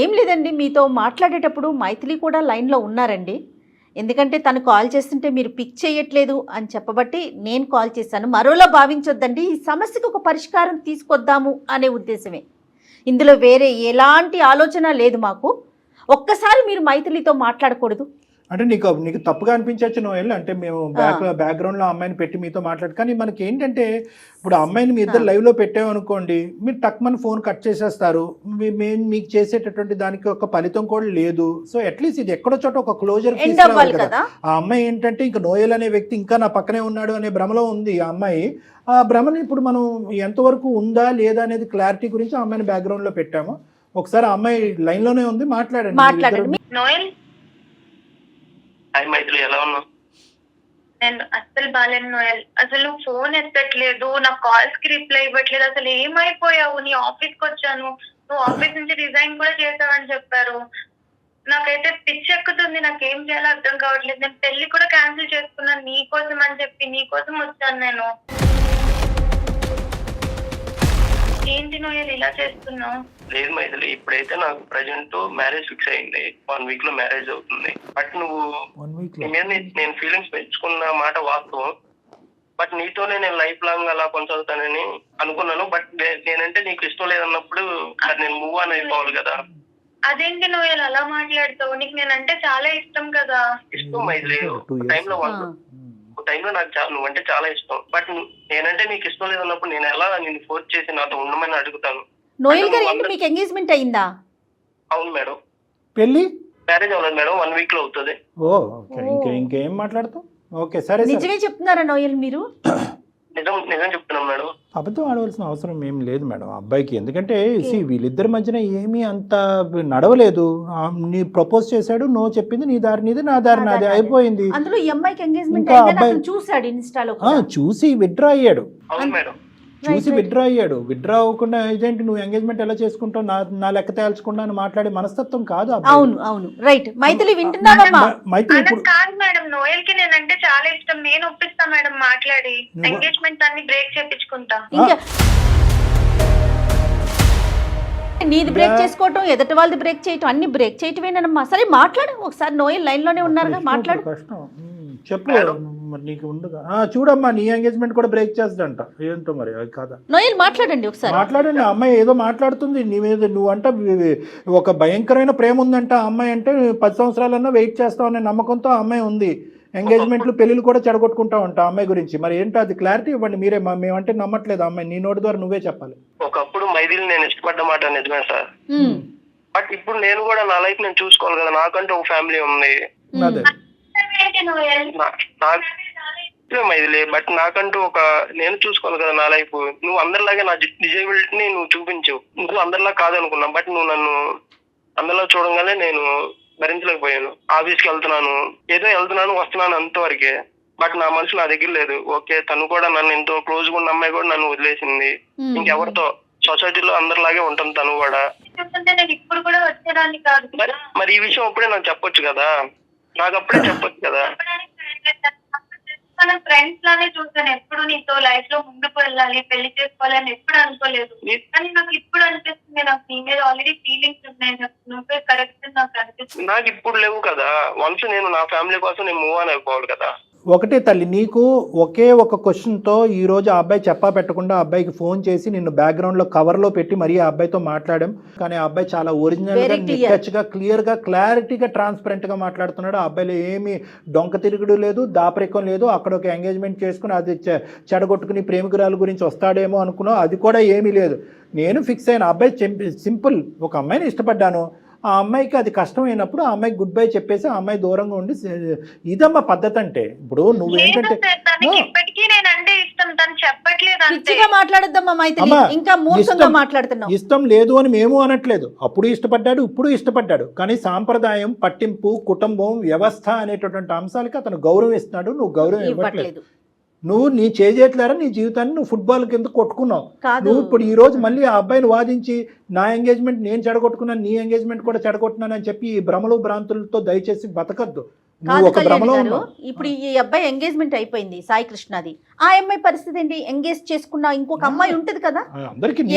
[SPEAKER 5] ఏం లేదండి, మీతో మాట్లాడేటప్పుడు మైథిలి కూడా లైన్లో ఉన్నారండి. ఎందుకంటే తను కాల్ చేస్తుంటే మీరు పిక్ చేయట్లేదు అని చెప్పబట్టి నేను కాల్ చేశాను. మరోలా భావించొద్దండి, ఈ సమస్యకు ఒక పరిష్కారం తీసుకొద్దాము అనే ఉద్దేశమే. ఇందులో వేరే ఎలాంటి ఆలోచన లేదు మాకు. ఒక్కసారి మీరు మైథిలితో మాట్లాడకూడదు
[SPEAKER 2] అంటే నీకు తప్పుగా అనిపించవచ్చు నోయల్. అంటే మేము బ్యాక్గ్రౌండ్లో అమ్మాయిని పెట్టి మీతో మాట్లాడు, కానీ మనకి ఏంటంటే ఇప్పుడు అమ్మాయిని మీ ఇద్దరు లైవ్లో పెట్టామనుకోండి, మీరు టక్మని ఫోన్ కట్ చేసేస్తారు. మేము మీకు చేసేటటువంటి దానికి ఒక ఫలితం కూడా లేదు. సో అట్లీస్ట్ ఇది ఎక్కడో చోట ఒక క్లోజర్ కదా. ఆ అమ్మాయి ఏంటంటే ఇంకా నోయల్ అనే వ్యక్తి ఇంకా నా పక్కనే ఉన్నాడు అనే భ్రమలో ఉంది ఆ అమ్మాయి. ఆ భ్రమని ఇప్పుడు మనం ఎంతవరకు ఉందా లేదా అనేది క్లారిటీ గురించి ఆ అమ్మాయిని బ్యాక్గ్రౌండ్లో పెట్టాము. ఒకసారి ఆ అమ్మాయి లైన్లోనే ఉంది, మాట్లాడండి.
[SPEAKER 1] నోయల్,
[SPEAKER 3] హాయ్ మైథిలి, ఎలా ఉన్నావు?
[SPEAKER 1] నేను అస్సలు బాలేను నోయల్. అసలు ఫోన్ ఎత్తట్లేదు, నా కాల్స్ కి రిప్లై ఇవ్వట్లేదు. అసలు ఏమైపోయావు? నీ ఆఫీస్ కి వచ్చాను, నువ్వు ఆఫీస్ నుంచి రిజైన్ కూడా చేసావని చెప్పారు. నాకైతే పిచ్చి ఎక్కుతుంది, నాకేం చేయాలో అర్థం కావట్లేదు. నేను పెళ్లి కూడా క్యాన్సిల్ చేసుకున్నాను నీ కోసం అని చెప్పి. నీ కోసం వచ్చాను నేను. ఏంటి నోయల్ ఇలా చేస్తున్నావు?
[SPEAKER 3] లేదు మైథిలి, ఇప్పుడైతే నాకు ప్రజెంట్ మ్యారేజ్ ఫిక్స్ అయింది. 1 week లో మ్యారేజ్ అవుతుంది. బట్ నువ్వు నేను ఫీలింగ్స్ పెంచుకున్న మాట వాస్తవం. బట్ నీతోనే నేను లైఫ్ లాంగ్ అలా కొనసాగుతానని అనుకున్నాను. బట్ నేనంటే నీకు ఇష్టం లేదన్నప్పుడు నేను మూవ్ ఆన్ అయిపోవాలి కదా.
[SPEAKER 1] అదేంటి నోయల్ అలా మాట్లాడుతావు? నీకు నేనంటే చాలా ఇష్టం కదా.
[SPEAKER 3] ఇష్టం మైథిలి, టైంలో నాకు నువ్వంటే చాలా ఇష్టం. బట్ నేనంటే నీకు ఇష్టం లేదన్నప్పుడు నేను ఎలా నిన్ను ఫోర్స్ చేసి నాతో ఉండమని అడుగుతాను.
[SPEAKER 5] నోయల్ గారు, ఏంటి మీకు ఎంగేజ్మెంట్ అయిందా?
[SPEAKER 3] అవును మేడం.
[SPEAKER 2] పెళ్లి
[SPEAKER 3] మ్యారేజ్ అవ్వలేదు మేడం, 1 week లో అవుతుంది.
[SPEAKER 2] ఇంకేం మాట్లాడతాం? ఓకే, సరే.
[SPEAKER 5] నిజమే చెప్తున్నారా నోయల్ మీరు?
[SPEAKER 3] నిజం చెప్తున్నాం మేడం.
[SPEAKER 2] అబద్ధం ఆడవలసిన అవసరం ఏం లేదు మేడం అబ్బాయికి. ఎందుకంటే వీళ్ళిద్దరి మధ్యన ఏమీ అంత నడవలేదు. నీ ప్రపోజ్ చేశాడు, నో చెప్పింది, నీ దారి నీది, నా దారి నాది, అయిపోయింది.
[SPEAKER 5] అందులో ఈ అమ్మాయికి ఎంగేజ్మెంట్ చూసాడు ఇన్స్టాలో,
[SPEAKER 2] చూసి విత్డ్రా అయ్యాడు.
[SPEAKER 3] అవును మేడం,
[SPEAKER 2] చూసి విత్డ్రా అయ్యాడు. విత్డ్రా అవ్వకుండా ఇదేంటి నువ్వు ఎంగేజ్మెంట్ ఎలా చేసుకుంటావు, నా లెక్క తేల్చకుండా అని మాట్లాడే మనస్తత్వం కాదు.
[SPEAKER 5] అవును అవును, రైట్. మైథిలి వింటున్నావమ్మా?
[SPEAKER 2] మైథిలి ఇప్పుడు
[SPEAKER 1] కాదు మేడం, నోయల్ కి నేనంటే చాలా ఇష్టం. నేను ఒప్పిస్తా మేడం, మాట్లాడి ఎంగేజ్మెంట్ అన్ని బ్రేక్ చేపించుకుంటా.
[SPEAKER 5] ఇంకా నీది బ్రేక్ చేసుకోవటం, ఎదుటి వాళ్ళది బ్రేక్ చేయటం, అన్ని బ్రేక్ చేయటమేనమ్మా. సరే మాట్లాడు ఒకసారి. నోయల్ లైన్ లోనే ఉన్నారుగా, మాట్లాడు.
[SPEAKER 2] కష్టం చెప్పు మరి నీకు ఉండగా. చూడమ్మా, నీ ఎంగేజ్మెంట్ కూడా బ్రేక్ చేస్తాడంట. ఏంటో మరి అది కాదా?
[SPEAKER 5] నోయల్ మాట్లాడండి ఒకసారి.
[SPEAKER 2] మాట్లాడండి. అమ్మాయి ఏదో మాట్లాడుతుంది నీ మీద. నువ్వంట ఒక భయంకరమైన ప్రేమ ఉందంట అమ్మాయి అంటే. 10 సంవత్సరాలన్నా వెయిట్ చేస్తామనే నమ్మకంతో అమ్మాయి ఉంది. ఎంగేజ్మెంట్లు పెళ్లిళ్ళు కూడా చెడగొట్టుకుంటా ఉంటా అమ్మాయి గురించి. మరి ఏంటో అది క్లారిటీ ఇవ్వండి మీరే. మేమంటే నమ్మట్లేదు అమ్మాయి. నీ నోటి ద్వారా నువ్వే చెప్పాలి.
[SPEAKER 3] ఒకప్పుడు మైథిలి నేను ఇష్టపడ్డ మాట నిజమే సార్. బట్ ఇప్పుడు నేను కూడా నా లైఫ్ నేను చూసుకోవాలి కదా. నాకంటూ ఒక ఫ్యామిలీ ఉంది.
[SPEAKER 2] అదే
[SPEAKER 3] మైథిలి, బట్ నాకంటూ ఒక నేను చూసుకోవాలి కదా నా లైఫ్. నువ్వు అందరిలాగే నా డిజేబిలిటీని నువ్వు చూపించవు. నువ్వు అందరిలా కాదనుకున్నా, బట్ నువ్వు నన్ను అందరిలా చూడంగానే నేను భరించలేకపోయాను. ఆఫీస్కి వెళ్తున్నాను, ఏదో వెళ్తున్నాను వస్తున్నాను అంతవరకే. బట్ నా మనసు నా దగ్గర లేదు. ఓకే, తను కూడా నన్ను ఎంతో క్లోజ్ గా ఉన్న అమ్మాయి కూడా నన్ను వదిలేసింది. ఇంకెవరితో సొసైటీలో అందరిలాగే ఉంటుంది తను కూడా.
[SPEAKER 1] ఇప్పుడు కూడా వచ్చేదాన్ని కాదు.
[SPEAKER 3] మరి ఈ విషయం అప్పుడే నాకు చెప్పొచ్చు కదా. నాకు అప్పుడే చెప్పొచ్చు కదా.
[SPEAKER 1] మనం ఫ్రెండ్స్ లానే చూసాను. ఎప్పుడు నీతో లైఫ్ లో ముందుకు వెళ్ళాలి, పెళ్లి చేసుకోవాలని ఎప్పుడు అనుకోలేదు. కానీ నాకు ఇప్పుడు అనిపిస్తుంది, నాకు నీ మీద ఆల్రెడీ ఫీలింగ్స్ ఉన్నాయి. నువ్వే కరెక్ట్ నాకు అనిపిస్తుంది.
[SPEAKER 3] నాకు ఇప్పుడు లేవు కదా. వన్స్ నేను నా ఫ్యామిలీ కోసం నేను మూవ్ ఆన్ అయిపోవాలి కదా.
[SPEAKER 2] ఒకటే తల్లి, నీకు ఒకే ఒక క్వశ్చన్తో ఈరోజు ఆ అబ్బాయి చెప్పా పెట్టకుండా ఆ అబ్బాయికి ఫోన్ చేసి నిన్ను బ్యాక్గ్రౌండ్లో కవర్లో పెట్టి మరీ ఆ అబ్బాయితో మాట్లాడాం. కానీ ఆ అబ్బాయి చాలా ఒరిజినల్గా, నిక్కచ్చిగా, క్లియర్గా, క్లారిటీగా, ట్రాన్స్పరెంట్గా మాట్లాడుతున్నాడు. ఆ అబ్బాయిలో ఏమీ డొంక తిరుగుడు లేదు, దాపరికం లేదు. అక్కడ ఒక ఎంగేజ్మెంట్ చేసుకుని అది చెడగొట్టుకుని ప్రేమికురాల గురించి వస్తాడేమో అనుకున్నావు, అది కూడా ఏమీ లేదు. నేను ఫిక్స్ అయిన అబ్బాయి సింపుల్. ఒక అమ్మాయిని ఇష్టపడ్డాను, ఆ అమ్మాయికి అది కష్టమైనప్పుడు ఆ అమ్మాయికి గుడ్ బై చెప్పేసి ఆ అమ్మాయి దూరంగా ఉండి ఇదమ్మా పద్ధతి అంటే. ఇప్పుడు నువ్వేంటంటే
[SPEAKER 1] ఇప్పటికీ నేనంటే ఇష్టం, తను చెప్పట్లేదు అంతే.
[SPEAKER 5] పిచ్చిగా మాట్లాడొద్దమ్మా మైథిలి, ఇంకా మూర్ఖంగా మాట్లాడుతున్నావు.
[SPEAKER 2] ఇష్టం లేదు అని మేము అనట్లేదు, అప్పుడు ఇష్టపడ్డాడు ఇప్పుడు ఇష్టపడ్డాడు, కానీ సాంప్రదాయం, పట్టింపు, కుటుంబం, వ్యవస్థ అనేటటువంటి అంశాలకి అతను గౌరవం ఇస్తున్నాడు, నువ్వు గౌరవం ఇవ్వట్లేదు. నువ్వు నీ చేజేట్లారా నీ జీవితాన్ని నువ్వు ఫుట్బాల్ కింద కొట్టుకున్నావు. నువ్వు ఇప్పుడు ఈ రోజు మళ్ళీ ఆ అబ్బాయిని వాదించి నా ఎంగేజ్మెంట్ నేను చెడగొట్టుకున్నాను, నీ ఎంగేజ్మెంట్ కూడా చెడగొట్టున్నాను అని చెప్పి ఈ భ్రమలు భ్రాంతులతో దయచేసి బతకద్దు.
[SPEAKER 5] ఇప్పుడు ఈ అబ్బాయి ఎంగేజ్మెంట్ అయిపోయింది సాయి కృష్ణది, ఆ అమ్మాయి పరిస్థితి ఏంటి? ఎంగేజ్ చేసుకున్నా ఇంకొక అమ్మాయి ఉంటది కదా,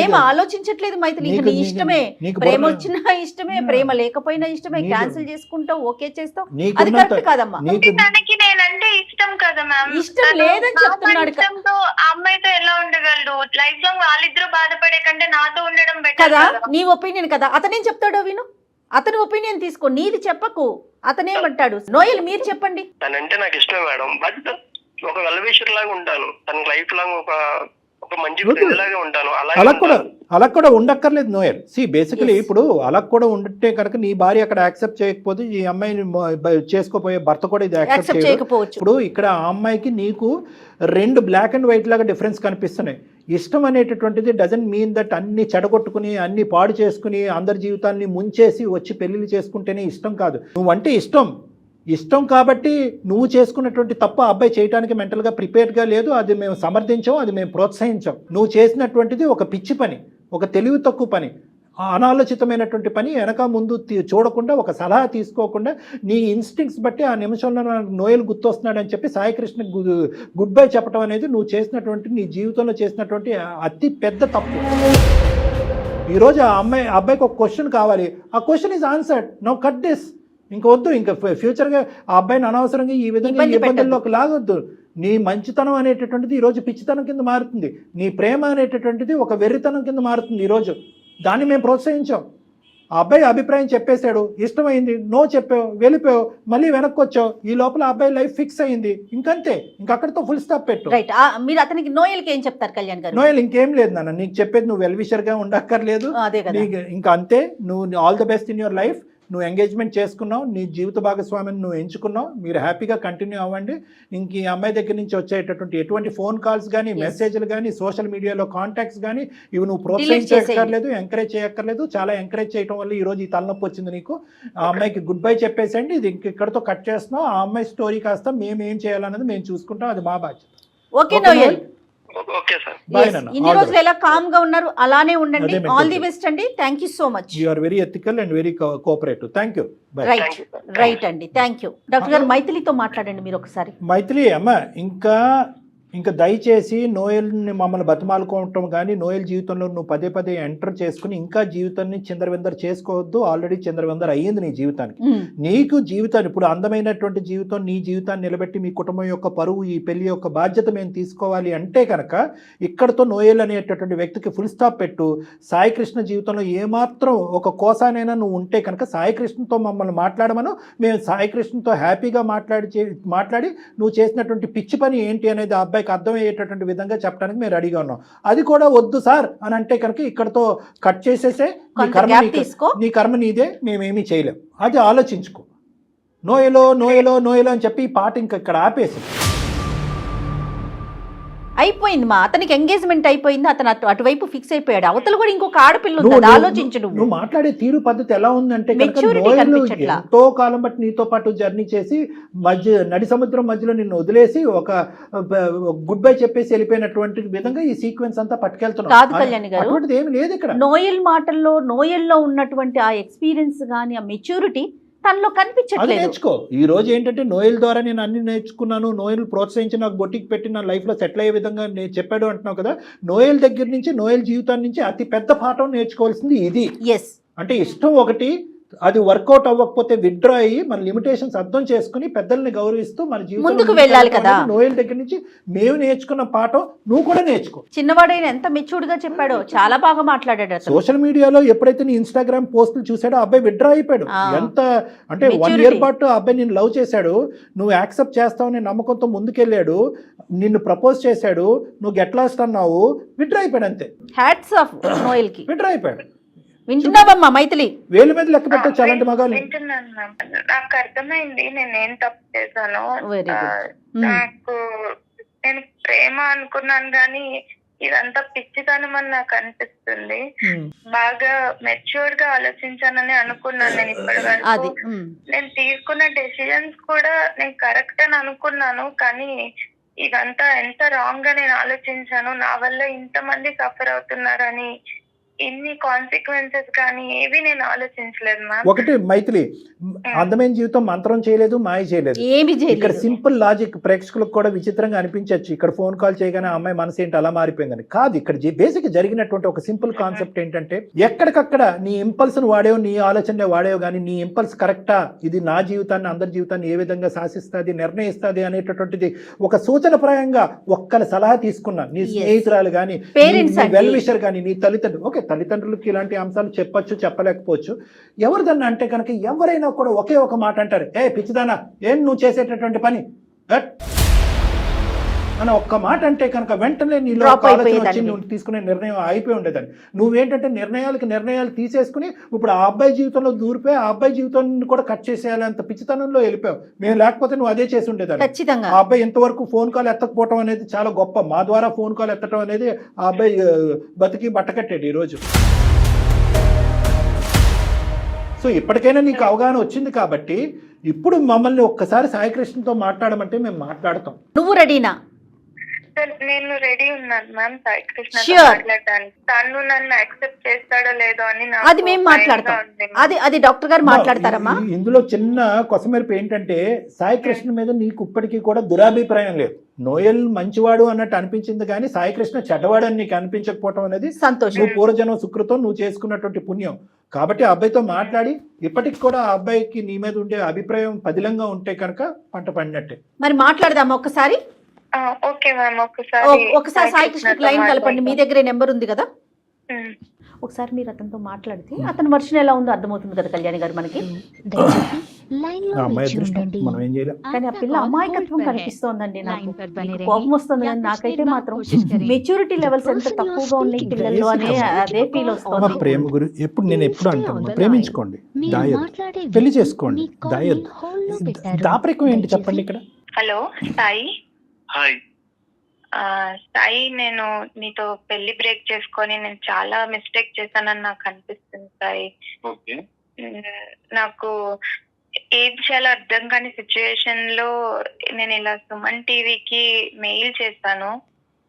[SPEAKER 5] ఏం ఆలోచించట్లేదు మైథిలి. ఇంకా నీ ఇష్టమే, ప్రేమ వచ్చినా ఇష్టమే, ప్రేమ లేకపోయినా ఇష్టమే, క్యాన్సిల్ చేసుకుంటావు, ఓకే చేస్తావు, అది కరెక్ట్ కాదమ్మా.
[SPEAKER 1] తనకి నేనంటే ఇష్టం కదా మ్యామ్,
[SPEAKER 5] ఇష్టం లేదని చెప్తున్నాడు.
[SPEAKER 1] అమ్మాయితో ఎలా ఉండగలడు? లైఫ్ లాంగ్ వాళ్ళిద్దరూ బాధపడే కంటే నాతో ఉండడం బెటర్
[SPEAKER 5] కదా. నీ ఒపీనియన్ కదా, అతనేం చెప్తాడో విను, అతని ఒపీనియన్ తీసుకో, నీది చెప్పకు. అతనేమంటాడు? నోయల్ మీరు చెప్పండి.
[SPEAKER 3] తనంటే నాకు ఇష్టమే మేడం, బట్ ఒక వెల్విషర్ లాగా ఉంటాను, తన లైఫ్ లాంగ్ ఒక మంచి ఫ్రెండ్ లాగా ఉంటాను.
[SPEAKER 2] అలా కూడా ఉండక్కర్లేదు నోయల్. బేసికలీ ఇప్పుడు అలా కూడా ఉంటే కనుక నీ భార్య అక్కడ యాక్సెప్ట్ చేయకపోతే ఈ అమ్మాయిని చేసుకోపోయే భర్త కూడా ఇది యాక్సెప్ట్ చేయకపోవచ్చు. ఇప్పుడు ఇక్కడ ఆ అమ్మాయికి నీకు రెండు బ్లాక్ అండ్ వైట్ లాగా డిఫరెన్స్ కనిపిస్తున్నాయి. ఇష్టం అనేటటువంటిది డజంట్ మీన్ దట్ అన్ని చెడగొట్టుకుని అన్ని పాడు చేసుకుని అందరి జీవితాన్ని ముంచేసి వచ్చి పెళ్లిళ్ళు చేసుకుంటేనే ఇష్టం కాదు. నువ్వంటే ఇష్టం కాబట్టి నువ్వు చేసుకున్నటువంటి తప్పు అబ్బాయి చేయడానికి మెంటల్గా ప్రిపేర్డ్గా లేదు, అది మేము సమర్థించాం, అది మేము ప్రోత్సహించాం. నువ్వు చేసినటువంటిది ఒక పిచ్చి పని, ఒక తెలివి తక్కువ పని, అనాలోచితమైనటువంటి పని. వెనక ముందు చూడకుండా, ఒక సలహా తీసుకోకుండా నీ ఇన్స్టింక్ట్స్ బట్టి ఆ నిమిషంలో నోయల్ గుర్తొస్తున్నాడు అని చెప్పి సాయికృష్ణ గుడ్ బై చెప్పడం అనేది నువ్వు చేసినటువంటి, నీ జీవితంలో చేసినటువంటి అతి పెద్ద తప్పు. ఈరోజు ఆ అబ్బాయికి ఒక క్వశ్చన్ కావాలి, ఆ question is answered. Now cut this. ఇంక వద్దు, ఇంకా ఫ్యూచర్గా ఆ అబ్బాయిని అనవసరంగా ఈ విధంగా ఇబ్బందుల్లోకి లాగొద్దు. నీ మంచితనం అనేటటువంటిది ఈరోజు పిచ్చితనం కింద మారుతుంది, నీ ప్రేమ అనేటటువంటిది ఒక వెర్రితనం కింద మారుతుంది ఈరోజు. దాన్ని మేము ప్రోత్సహించాం. ఆ అబ్బాయి అభిప్రాయం చెప్పేశాడు, ఇష్టమైంది, నో చెప్పావు, వెళ్ళిపోయావు, మళ్ళీ వెనక్కి వచ్చావు, ఈ లోపల అబ్బాయి లైఫ్ ఫిక్స్ అయింది, ఇంకంతే, ఇంకక్కడితో ఫుల్ స్టాప్ పెట్టు.
[SPEAKER 5] రైట్. మీరు అతనికి నోయల్కి ఏం చెప్తారు కళ్యాణ్ గారు?
[SPEAKER 2] నోయల్ ఇంకేం లేదు నాన్న, నీకు చెప్పేది నువ్వు వెల్విషర్గా ఉండక్కర్లేదు, ఇంకా అంతే. నువ్వు all the best in your life. నువ్వు ఎంగేజ్మెంట్ చేసుకున్నావు, నీ జీవిత భాగస్వామిని నువ్వు ఎంచుకున్నావు, మీరు హ్యాపీగా కంటిన్యూ అవ్వండి. ఇంక ఈ అమ్మాయి దగ్గర నుంచి వచ్చేటటువంటి ఎటువంటి ఫోన్ కాల్స్ కానీ, మెసేజ్లు కానీ, సోషల్ మీడియాలో కాంటాక్ట్స్ కానీ ఇవి నువ్వు ప్రోత్సహించక్కర్లేదు, ఎంకరేజ్ చేయక్కర్లేదు. చాలా ఎంకరేజ్ చేయడం వల్ల ఈరోజు ఈ తలనొప్పి వచ్చింది నీకు. ఆ అమ్మాయికి గుడ్ బై చెప్పేసండి, ఇది ఇక్కడితో కట్ చేస్తున్నాం. ఆ అమ్మాయి స్టోరీ కాస్త మేము ఏం చేయాలన్నది మేము చూసుకుంటాం, అది మా బాధ్యత.
[SPEAKER 5] Okay Noel,
[SPEAKER 3] okay sir.
[SPEAKER 5] ఇన్ని రోజులు ఎలా కామ్ గా ఉన్నారు అలానే ఉండండి. ఆల్ ది బెస్ట్ అండి. Thank you so much.
[SPEAKER 2] You are very ethical and very cooperative. Thank you.
[SPEAKER 5] Right అండి, థ్యాంక్ యూ. డాక్టర్ గారు మైథిలితో మాట్లాడండి మీరు ఒకసారి.
[SPEAKER 2] మైథిలి అమ్మ, ఇంకా దయచేసి నోయల్ని మమ్మల్ని బతిమాలుకోవటం కానీ, నోయల్ జీవితంలో నువ్వు పదే పదే ఎంటర్ చేసుకుని ఇంకా జీవితాన్ని చిందరవిందర చేసుకోవద్దు. ఆల్రెడీ చిందరవిందర అయ్యింది నీ జీవితానికి. నీకు జీవితాన్ని ఇప్పుడు అందమైనటువంటి జీవితం, నీ జీవితాన్ని నిలబెట్టి మీ కుటుంబం యొక్క పరువు, ఈ పెళ్లి యొక్క బాధ్యత మేము తీసుకోవాలి అంటే కనుక ఇక్కడతో నోయల్ అనేటటువంటి వ్యక్తికి ఫుల్ స్టాప్ పెట్టు. సాయికృష్ణ జీవితంలో ఏమాత్రం ఒక కోసానైనా నువ్వు ఉంటే కనుక సాయికృష్ణతో మమ్మల్ని మాట్లాడమను. మేము సాయికృష్ణతో హ్యాపీగా మాట్లాడి నువ్వు చేసినటువంటి పిచ్చి పని ఏంటి అనేది ఆ అబ్బాయి అర్థమయ్యేటటువంటి విధంగా చెప్పడానికి మేము రెడీగా ఉన్నాం. అది కూడా వద్దు సార్ అని అంటే కనుక ఇక్కడతో కట్ చేసేసే, నీ కర్మ నీదే, మేమేమీ చేయలేం. అది ఆలోచించుకో. నోయలో అని చెప్పి ఈ పాట ఇంకా ఇక్కడ ఆపేసి
[SPEAKER 5] అయిపోయింది. అతనికి ఎంగేజ్మెంట్ అయిపోయింది, అతను అటువైపు ఫిక్స్ అయిపోయాడు. అవతల కూడా ఇంకొక ఆడపిల్ల ఉంది, ఆలోచించు.
[SPEAKER 2] నువ్వు మాట్లాడే తీరు పద్ధతి ఎలా ఉందంటే ఎంతో కాలం బట్టి నీతో పాటు జర్నీ చేసి నడి సముద్రం మధ్యలో నిన్ను వదిలేసి ఒక గుడ్ బై చెప్పేసి వెళ్ళిపోయినటువంటి విధంగా ఈ సీక్వెన్స్ అంతా పట్టుకెళ్తున్నావు.
[SPEAKER 5] కాదు కళ్యాణ్ గారు,
[SPEAKER 2] అటువంటిది ఏమి లేదు ఇక్కడ.
[SPEAKER 5] నోయల్ మాటల్లో, నోయల్లో ఉన్నటువంటి ఆ ఎక్స్పీరియన్స్ కానీ, ఆ మెచ్యూరిటీ తనలో కనిపించట్లేదు.
[SPEAKER 2] నేర్చుకో. ఈ రోజు ఏంటంటే నోయల్ ద్వారా నేను అన్ని నేర్చుకున్నాను, నోయల్ ప్రోత్సహించి నాకు బొటిక్ పెట్టి నా లైఫ్లో సెటిల్ అయ్యే విధంగా నేను చెప్పాడు అంటున్నావు కదా. నోయల్ దగ్గర నుంచి, నోయల్ జీవితాన్ని నుంచి అతి పెద్ద పాఠం నేర్చుకోవాల్సింది ఇది. అంటే ఇష్టం ఒకటి, అది వర్కౌట్ అవ్వకపోతే విత్డ్రా అయ్యి మన లిమిటేషన్స్ అర్థం చేసుకుని పెద్దల్ని గౌరవిస్తూ మన జీవితంలో వెళ్ళాలి కదా. నోయల్ దగ్గర నుంచి మేము నేర్చుకున్న పాఠం నువ్వు కూడా నేర్చుకో.
[SPEAKER 5] చిన్నవాడైన ఎంత మెచ్యూర్డ్ గా చెప్పాడో, చాలా బాగా మాట్లాడాడు.
[SPEAKER 2] సోషల్ మీడియాలో ఎప్పుడైతే నీ ఇన్స్టాగ్రామ్ పోస్టులు చూసాడో అబ్బాయి విత్డ్రా అయిపోయాడు. ఎంత అంటే 1 year పాటు అబ్బాయి నిన్ను లవ్ చేశాడు, నువ్వు యాక్సెప్ట్ చేస్తావనే నమ్మకంతో ముందుకెళ్ళాడు, నిన్ను ప్రపోజ్ చేశాడు, నువ్వు గెట్ లాస్ట్ అన్నావు, విత్డ్రా అయిపోయాడు అంతే.
[SPEAKER 5] హ్యాట్స్ ఆఫ్ నోయల్ కి.
[SPEAKER 2] విత్డ్రా అయిపోయాడు.
[SPEAKER 5] వింటున్నావమ్మా మైథిలి?
[SPEAKER 2] వేలు మీద లెక్క పెట్టచ్చు అలాంటి మగాళ్ళు.
[SPEAKER 1] వింటున్నాను మ్యామ్. నాకు అర్థమైంది నేను ఏం తప్పు చేశాను.
[SPEAKER 5] Very good.
[SPEAKER 1] నాకు నేను ప్రేమ అనుకున్నాను కానీ ఇదంతా పిచ్చితనం అని నాకు అనిపిస్తుంది. బాగా మెచ్యూర్డ్ గా ఆలోచించానని అనుకున్నాను నేను ఇప్పటి వరకు. నేను తీసుకున్న డెసిజన్స్ కూడా నేను కరెక్ట్ అని అనుకున్నాను, కానీ ఇదంతా ఎంత రాంగ్ గా నేను ఆలోచించాను. నా వల్ల ఇంతమంది సఫర్ అవుతున్నారని, ఇన్ని కాన్సిక్వెన్సెస్ కానీ ఏవి నేను ఆలోచించలేదు మ్యామ్.
[SPEAKER 2] ఒకటి మైథిలి, అందమైన జీవితం మంత్రం చేయలేదు, మాయ చేయలేదు. ఇక్కడ సింపుల్ లాజిక్ ప్రేక్షకులకు కూడా విచిత్రంగా అనిపించవచ్చు. ఇక్కడ ఫోన్ కాల్ చేయగానే ఆ అమ్మాయి మనసు ఏంటి అలా మారిపోయిందని కాదు. ఇక్కడ బేసిక్ జరిగినటువంటి ఒక సింపుల్ కాన్సెప్ట్ ఏంటంటే, ఎక్కడికక్కడ నీ ఇంపల్స్ ను వాడేవు, నీ ఆలోచనలే వాడేవు, కానీ నీ ఇంపల్స్ కరెక్టా, ఇది నా జీవితాన్ని అందరి జీవితాన్ని ఏ విధంగా శాసిస్తుంది, నిర్ణయిస్తుంది అనేటటువంటిది ఒక సూచనప్రాయంగా ఒక్కరి సలహా తీసుకున్నా. నీ స్నేహితురాలు కానీ, వెల్ విషర్ కానీ, నీ తల్లిదండ్రులు, ఓకే తల్లిదండ్రులకి ఇలాంటి అంశాలు చెప్పొచ్చు, చెప్పలేకపోవచ్చు. ఎవరిదన్నా అంటే కనుక ఎవరైనా కూడా ఒకే ఒక మాట అంటారు, ఏ పిచ్చిదానా ఏం నువ్వు చేసేటటువంటి పని అని ఒక్క మాట అంటే కనుక వెంటనే నీలో ఆలోచన వచ్చి నువ్వు తీసుకునే నిర్ణయం అయిపోయి ఉండేదాన్ని. నువ్వేంటంటే నిర్ణయాలు తీసేసుకుని ఇప్పుడు ఆ అబ్బాయి జీవితంలో దూరిపోయి ఆ అబ్బాయి జీవితాన్ని కూడా కట్ చేసేయాలంత పిచ్చితనంలో వెళ్ళిపోయావు. మేము లేకపోతే నువ్వు అదే చేసి ఉండేదాన్ని. ఆ అబ్బాయి ఇంతవరకు ఫోన్ కాల్ ఎత్తకపోవడం అనేది చాలా గొప్ప. మా ద్వారా ఫోన్ కాల్ ఎత్తడం అనేది ఆ అబ్బాయి బతికి బట్టకట్టాడు ఈరోజు. సో ఇప్పటికైనా నీకు అవగాహన వచ్చింది కాబట్టి ఇప్పుడు మమ్మల్ని ఒక్కసారి సాయికృష్ణతో మాట్లాడమంటే మేము మాట్లాడతాం.
[SPEAKER 5] నువ్వు రెడీనా?
[SPEAKER 1] నేను రెడీ ఉన్నాను మ్యామ్ సాయికృష్ణ మాట్లాడడానికి. తను నన్ను యాక్సెప్ట్ చేస్తాడో లేదో అని
[SPEAKER 5] అది మేము మాట్లాడతాం. అది డాక్టర్ గారు మాట్లాడతారమ్మా.
[SPEAKER 2] ఇందులో చిన్న కొసమెరుపు ఏంటంటే, సాయికృష్ణ మీద నీకు ఇప్పటికీ కూడా దురాభిప్రాయం లేదు. నోయల్ మంచివాడు అన్నట్టు అనిపించింది కానీ సాయికృష్ణ చెడ్డవాడు అని నీకు అనిపించకపోవడం అనేది సంతోషం. నువ్వు పూర్వజన్మ సుకృతం, నువ్వు చేసుకున్నటువంటి పుణ్యం. కాబట్టి ఆ అబ్బాయితో మాట్లాడి ఇప్పటికి కూడా ఆ అబ్బాయికి నీ మీద ఉండే అభిప్రాయం పదిలంగా ఉంటే కనుక పంట పండినట్టే.
[SPEAKER 5] మరి మాట్లాడదామా ఒకసారి?
[SPEAKER 1] Okay ma'am. ఒకసారి
[SPEAKER 5] సాయికృష్ణకి లైన్ కలపండి. మీ దగ్గరే నెంబర్ ఉంది కదా, ఒకసారి మీరు అతనితో మాట్లాడితే అతని వర్షన్ ఎలా ఉందో అర్థమవుతుంది కదా కళ్యాణి గారు మనకి. కానీ ఆ పిల్ల అమాయకత్వం కనిపిస్తోందండి. నాకు కోపం వస్తుంది కానీ నాకైతే మాత్రం మెచ్యూరిటీ లెవెల్స్ ఎంత తక్కువగా ఉన్నాయి పిల్లల్లో అనే అదే ఫీల్ వస్తుంది.
[SPEAKER 2] ప్రేమ గురి ఎప్పుడు నేను ఎప్పుడు అంటాను, ప్రేమించుకోండి, దాయద్దు, పెళ్లి చేసుకోండి, దాయద్దు. దాపరికం ఏంటి చెప్పండి ఇక్కడ.
[SPEAKER 1] హలో సాయి.
[SPEAKER 3] హాయ్
[SPEAKER 1] సాయి, నేను నీతో పెళ్లి బ్రేక్ చేసుకొని నేను చాలా మిస్టేక్ చేశానని నాకు అనిపిస్తుంది సాయి. నాకు ఏది చాలా అర్థం కాని సిచ్యువేషన్ లో నేను ఇలా సుమన్ టీవీకి మెయిల్ చేశాను.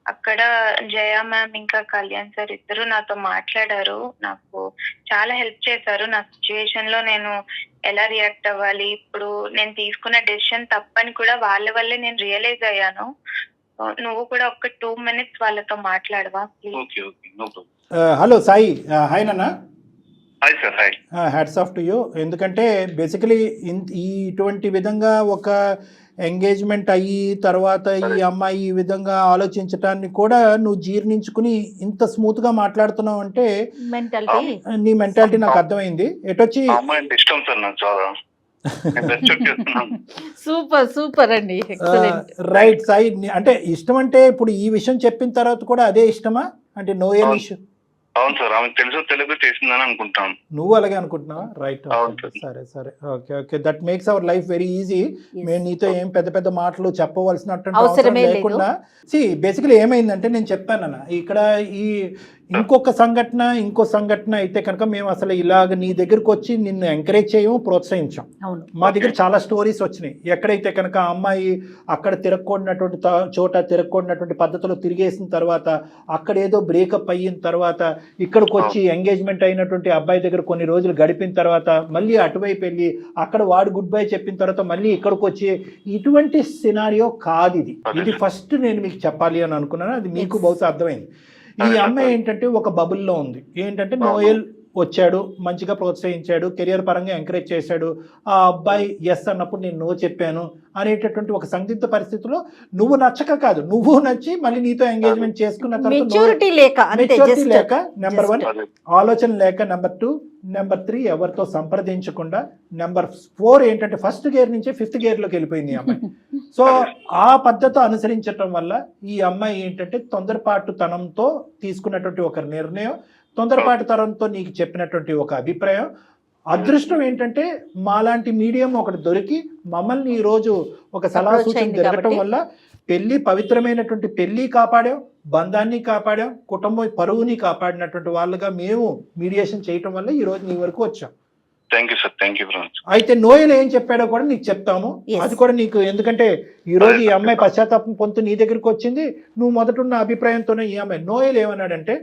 [SPEAKER 1] అక్కడ జయ మ్యామ్ ఇంకా కళ్యాణ్ సార్ ఇద్దరు నాతో మాట్లాడారు, నాకు చాలా హెల్ప్ చేశారు. నా సిచ్యువేషన్ లో నేను ఎలా రియాక్ట్ అవ్వాలి, ఇప్పుడు నేను తీసుకున్న డెసిషన్ తప్పని కూడా వాళ్ళ వల్లే నేను రియలైజ్ అయ్యాను. నువ్వు కూడా ఒక 2 minutes వాళ్ళతో మాట్లాడవా ప్లీజ్?
[SPEAKER 2] హలో సాయి. హాయ్ నాన్న.
[SPEAKER 3] Hi sir. Hi.
[SPEAKER 2] Hats off to you. ఎందుకంటే బేసికలీ ఇటువంటి విధంగా ఒక ఎంగేజ్మెంట్ అయ్యి తర్వాత ఈ అమ్మాయి ఈ విధంగా ఆలోచించటాన్ని కూడా నువ్వు జీర్ణించుకుని ఇంత స్మూత్ గా మాట్లాడుతున్నావు అంటే నీ మెంటాలిటీ నాకు అర్థమైంది. ఎటొచ్చి
[SPEAKER 3] ఇష్టం సార్ నాకు చాలా.
[SPEAKER 5] సూపర్ అండి.
[SPEAKER 2] రైట్ సాయి. అంటే ఇష్టం అంటే ఇప్పుడు ఈ విషయం చెప్పిన తర్వాత కూడా అదే ఇష్టమా అంటే నో ఎన్ ఇష్యూ?
[SPEAKER 3] అవును సార్, ఆమె తెలుగు చేసిందని అనుకుంటాను.
[SPEAKER 2] నువ్వు అలాగే అనుకుంటున్నావా? రైట్. సరే okay. That makes our life very easy. మేము నీతో ఏం పెద్ద మాటలు చెప్పవలసినటువంటి అవసరం లేకుండా. బేసికలీ ఏమైందంటే నేను చెప్పానన్న ఇక్కడ ఈ ఇంకో సంఘటన అయితే కనుక మేము అసలు ఇలాగ నీ దగ్గరకు వచ్చి నిన్ను ఎంకరేజ్ చేయము, ప్రోత్సహించాం. మా దగ్గర చాలా స్టోరీస్ వచ్చినాయి. ఎక్కడైతే కనుక ఆ అమ్మాయి అక్కడ తిరగకూడనటువంటి చోట తిరగకూడనటువంటి పద్ధతిలో తిరిగేసిన తర్వాత అక్కడ ఏదో బ్రేకప్ అయిన తర్వాత ఇక్కడికి వచ్చి ఎంగేజ్మెంట్ అయినటువంటి అబ్బాయి దగ్గర కొన్ని రోజులు గడిపిన తర్వాత మళ్ళీ అటువైపు వెళ్ళి అక్కడ వాడు గుడ్ బై చెప్పిన తర్వాత మళ్ళీ ఇక్కడికి వచ్చి ఇటువంటి సినారియో కాదు ఇది ఫస్ట్ నేను మీకు చెప్పాలి అని అనుకున్నాను. అది మీకు బహుశా అర్థమైంది. ఈ అమ్మాయి ఏంటంటే ఒక బబుల్లో ఉంది. ఏంటంటే నోయల్ వచ్చాడు, మంచిగా ప్రోత్సహించాడు, కెరియర్ పరంగా ఎంకరేజ్ చేశాడు. ఆ అబ్బాయి ఎస్ అన్నప్పుడు నేను నో చెప్పాను అనేటటువంటి ఒక సందిగ్ధ పరిస్థితిలో నువ్వు నచ్చక కాదు, నువ్వు నచ్చి మళ్ళీ నీతో ఎంగేజ్మెంట్ చేసుకున్న తర్వాత మెచ్యూరిటీ లేక నెంబర్ 1 ఆలోచన లేక, నెంబర్ 2, నెంబర్ 3 ఎవరితో సంప్రదించకుండా, నెంబర్ 4 ఏంటంటే ఫస్ట్ గేర్ నుంచి 5th గేర్లోకి వెళ్ళిపోయింది ఈ అమ్మాయి. సో ఆ పద్ధతి అనుసరించటం వల్ల ఈ అమ్మాయి ఏంటంటే తొందరపాటుతనంతో తీసుకున్నటువంటి ఒక నిర్ణయం తొందరపాటు తరంతో నీకు చెప్పినటువంటి ఒక అభిప్రాయం. అదృష్టం ఏంటంటే మాలాంటి మీడియం ఒకటి దొరికి మమ్మల్ని ఈ రోజు ఒక సలహా సూచన జరగటం వల్ల పెళ్లి పవిత్రమైనటువంటి పెళ్లి కాపాడాం, బంధాన్ని కాపాడాం, కుటుంబ పరువుని కాపాడినటువంటి వాళ్ళుగా మేము మీడియేషన్ చేయటం వల్ల ఈ రోజు నీ వరకు వచ్చాం.
[SPEAKER 6] Thank you sir, thank you very much.
[SPEAKER 2] అయితే నోయల్ ఏం చెప్పాడో కూడా నీకు చెప్తాము. అది కూడా నీకు, ఎందుకంటే ఈ రోజు ఈ అమ్మాయి పశ్చాత్తాపం పొందుతూ నీ దగ్గరికి వచ్చింది, నువ్వు మొదటున్న అభిప్రాయంతోనే ఈ అమ్మాయి. నోయల్ ఏమన్నాడంటే,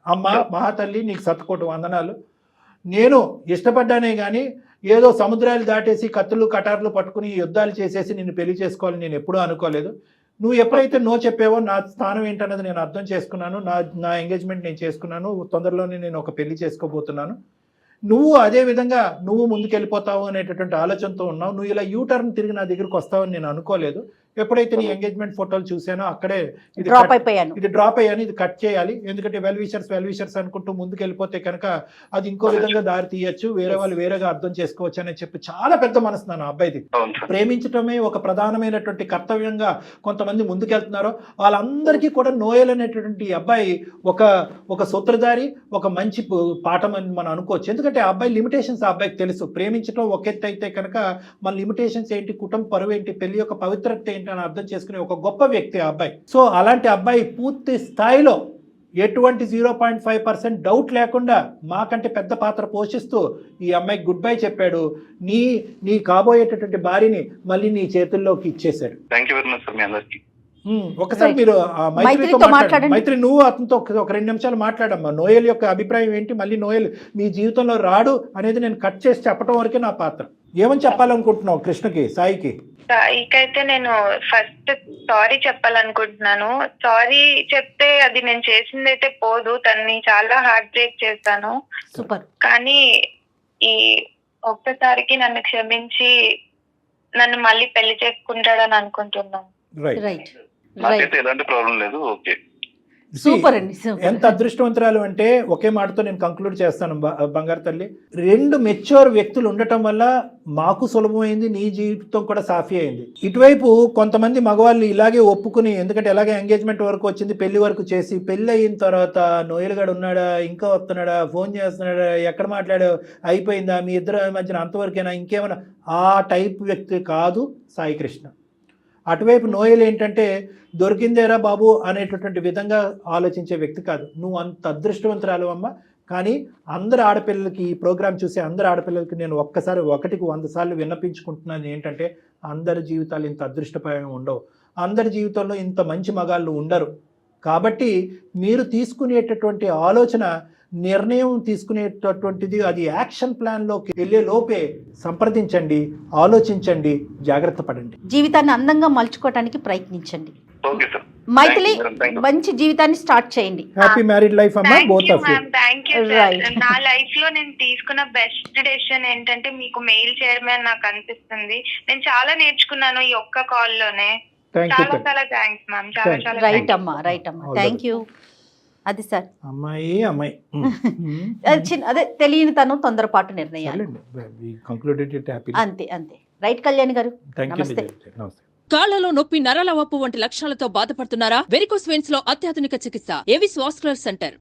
[SPEAKER 2] అమ్మ మహాతల్లి నీకు శతకోటి వందనాలు, నేను ఇష్టపడ్డానే కానీ ఏదో సముద్రాలు దాటేసి కత్తులు కటార్లు పట్టుకుని యుద్ధాలు చేసేసి నిన్ను పెళ్లి చేసుకోవాలని నేను ఎప్పుడూ అనుకోలేదు. నువ్వు ఎప్పుడైతే నో చెప్పావో నా స్థానం ఏంటన్నది నేను అర్థం చేసుకున్నాను. నా ఎంగేజ్మెంట్ నేను చేసుకున్నాను, తొందరలోనే నేను ఒక పెళ్లి చేసుకోబోతున్నాను. నువ్వు అదే విధంగా నువ్వు ముందుకెళ్ళిపోతావు అనేటటువంటి ఆలోచనతో ఉన్నావు. నువ్వు ఇలా యూటర్న్ తిరిగి నా దగ్గరకు వస్తావని నేను అనుకోలేదు. ఎప్పుడైతే నీ ఎంగేజ్మెంట్ ఫోటోలు చూసానో అక్కడే ఇది డ్రాప్ అయ్యాను, ఇది కట్ చేయాలి. ఎందుకంటే వెల్ విషర్స్ అనుకుంటూ ముందుకు వెళ్ళిపోతే కనుక అది ఇంకో విధంగా దారి తీయచ్చు, వేరే వాళ్ళు వేరేగా అర్థం చేసుకోవచ్చు అని చెప్పి చాలా పెద్ద మనసు నా అబ్బాయిది. ప్రేమించటమే ఒక ప్రధానమైనటువంటి కర్తవ్యంగా కొంతమంది ముందుకెళ్తున్నారో వాళ్ళందరికీ కూడా నోయల్ అనేటటువంటి అబ్బాయి ఒక సూత్రధారి, ఒక మంచి పాఠం అని మనం అనుకోవచ్చు. ఎందుకంటే ఆ అబ్బాయి లిమిటేషన్స్ ఆ అబ్బాయికి తెలుసు. ప్రేమించడం ఒక ఎత్తు అయితే కనుక మన లిమిటేషన్స్ ఏంటి, కుటుంబ పరువు ఏంటి, పెళ్లి యొక్క పవిత్రత ఏంటి అని అర్థం చేసుకునే ఒక గొప్ప వ్యక్తి ఆ అబ్బాయి. సో అలాంటి అబ్బాయి పూర్తి స్థాయిలో ఎటువంటి 0.5% డౌట్ లేకుండా మాకంటే పెద్ద పాత్ర పోషిస్తూ ఈ అమ్మాయికి గుడ్ బై చెప్పాడు. నీ కాబోయేటటువంటి భార్యని మళ్ళీ నీ చేతుల్లోకి ఇచ్చేశాడు.
[SPEAKER 6] Thank you very much sir మీ అందరికి.
[SPEAKER 2] ఒకసారి మీరు మైత్రితో మాట్లాడండి. మైత్రి, నువ్వు అతనితో ఒక 2 నిమిషాలు మాట్లాడమ్మా. నోయల్ యొక్క అభిప్రాయం ఏంటి, మళ్ళీ నోయల్ మీ జీవితంలో రాడు అనేది నేను కట్ చేసి చెప్పడం వరకే నా పాత్ర. ఏమని చెప్పాలనుకుంటున్నావు కృష్ణకి, సాయికి?
[SPEAKER 1] సాయికైతే నేను ఫస్ట్ సారీ చెప్పాలనుకుంటున్నాను. సారీ చెప్తే అది నేను చేసింది అయితే పోదు, తన్ని చాలా హార్ట్ బ్రేక్ చేస్తాను.
[SPEAKER 5] సూపర్.
[SPEAKER 1] కానీ ఈ ఒక్కసారికి నన్ను క్షమించి నన్ను మళ్ళీ పెళ్లి చేసుకుంటాడని అనుకుంటున్నాను.
[SPEAKER 5] రైట్.
[SPEAKER 6] నాకైతే ఎలాంటి ప్రాబ్లం లేదు. ఓకే,
[SPEAKER 5] సూపర్ అండి.
[SPEAKER 2] ఎంత అదృష్టవంతురాలు అంటే ఒకే మాటతో నేను కంక్లూడ్ చేస్తాను బంగారు తల్లి. 2 మెచ్యూర్ వ్యక్తులు ఉండటం వల్ల మాకు సులభమైంది, నీ జీవితం కూడా సాఫీ అయింది. ఇటువైపు కొంతమంది మగవాళ్ళు ఇలాగే ఒప్పుకుని, ఎందుకంటే ఎలాగే ఎంగేజ్మెంట్ వరకు వచ్చింది, పెళ్లి వరకు చేసి పెళ్లి అయిన తర్వాత నోయల్ గడు ఉన్నాడా, ఇంకా వస్తున్నాడా, ఫోన్ చేస్తున్నాడా, ఎక్కడ మాట్లాడా, అయిపోయిందా, మీ ఇద్దరు మధ్యన అంతవరకైనా, ఇంకేమైనా, ఆ టైప్ వ్యక్తి కాదు సాయి కృష్ణ. అటువైపు నోయల్ ఏంటంటే దొరికిందేరా బాబు అనేటటువంటి విధంగా ఆలోచించే వ్యక్తి కాదు. నువ్వు అంత అదృష్టవంతురాలు అమ్మ. కానీ అందరు ఆడపిల్లలకి, ఈ ప్రోగ్రాం చూసే అందరు ఆడపిల్లలకి నేను ఒకటికి 100 సార్లు విన్నపించుకుంటున్నాను ఏంటంటే, అందరి జీవితాలు ఇంత అదృష్టపరంగా ఉండవు, అందరి జీవితంలో ఇంత మంచి మగాళ్ళు ఉండరు. కాబట్టి మీరు తీసుకునేటటువంటి ఆలోచన, నిర్ణయం తీసుకునేటటువంటిది అది యాక్షన్ ప్లాన్లోకి వెళ్ళే లోపే సంప్రదించండి, ఆలోచించండి, జాగ్రత్త పడండి,
[SPEAKER 5] జీవితాన్ని అందంగా మలుచుకోవడానికి ప్రయత్నించండి.
[SPEAKER 6] Okay sir.
[SPEAKER 5] మైథిలి, మంచి జీవితాన్ని స్టార్ట్ చేయండి.
[SPEAKER 2] హ్యాపీ మ్యారీడ్ లైఫ్ అమ్మా, both of you.
[SPEAKER 1] Thank you. నా లైఫ్ లో నేను తీసుకున్న బెస్ట్ డెసిషన్ ఏంటంటే మీకు మెయిల్ చేయడమే అని నాకు అనిపిస్తుంది. నేను చాలా నేర్చుకున్నాను ఈ ఒక్క కాల్ లోనే. చాలా చాలా థ్యాంక్స్ మ్యామ్. చాలా
[SPEAKER 5] రైట్ అమ్మా. Thank you. అది సార్
[SPEAKER 2] అమ్మాయి
[SPEAKER 5] అదే తెలియని తను తొందరపాటు నిర్ణయాలు. అంతే. రైట్ కళ్యాణ్ గారు, నమస్తే.
[SPEAKER 4] కాళ్లలో నొప్పి, నరాల వాపు వంటి లక్షణాలతో బాధపడుతున్నారా? వెరికోస్ వెయిన్స్ లో అత్యాధునిక చికిత్స ఏవిస్ వాస్కులర్ సెంటర్.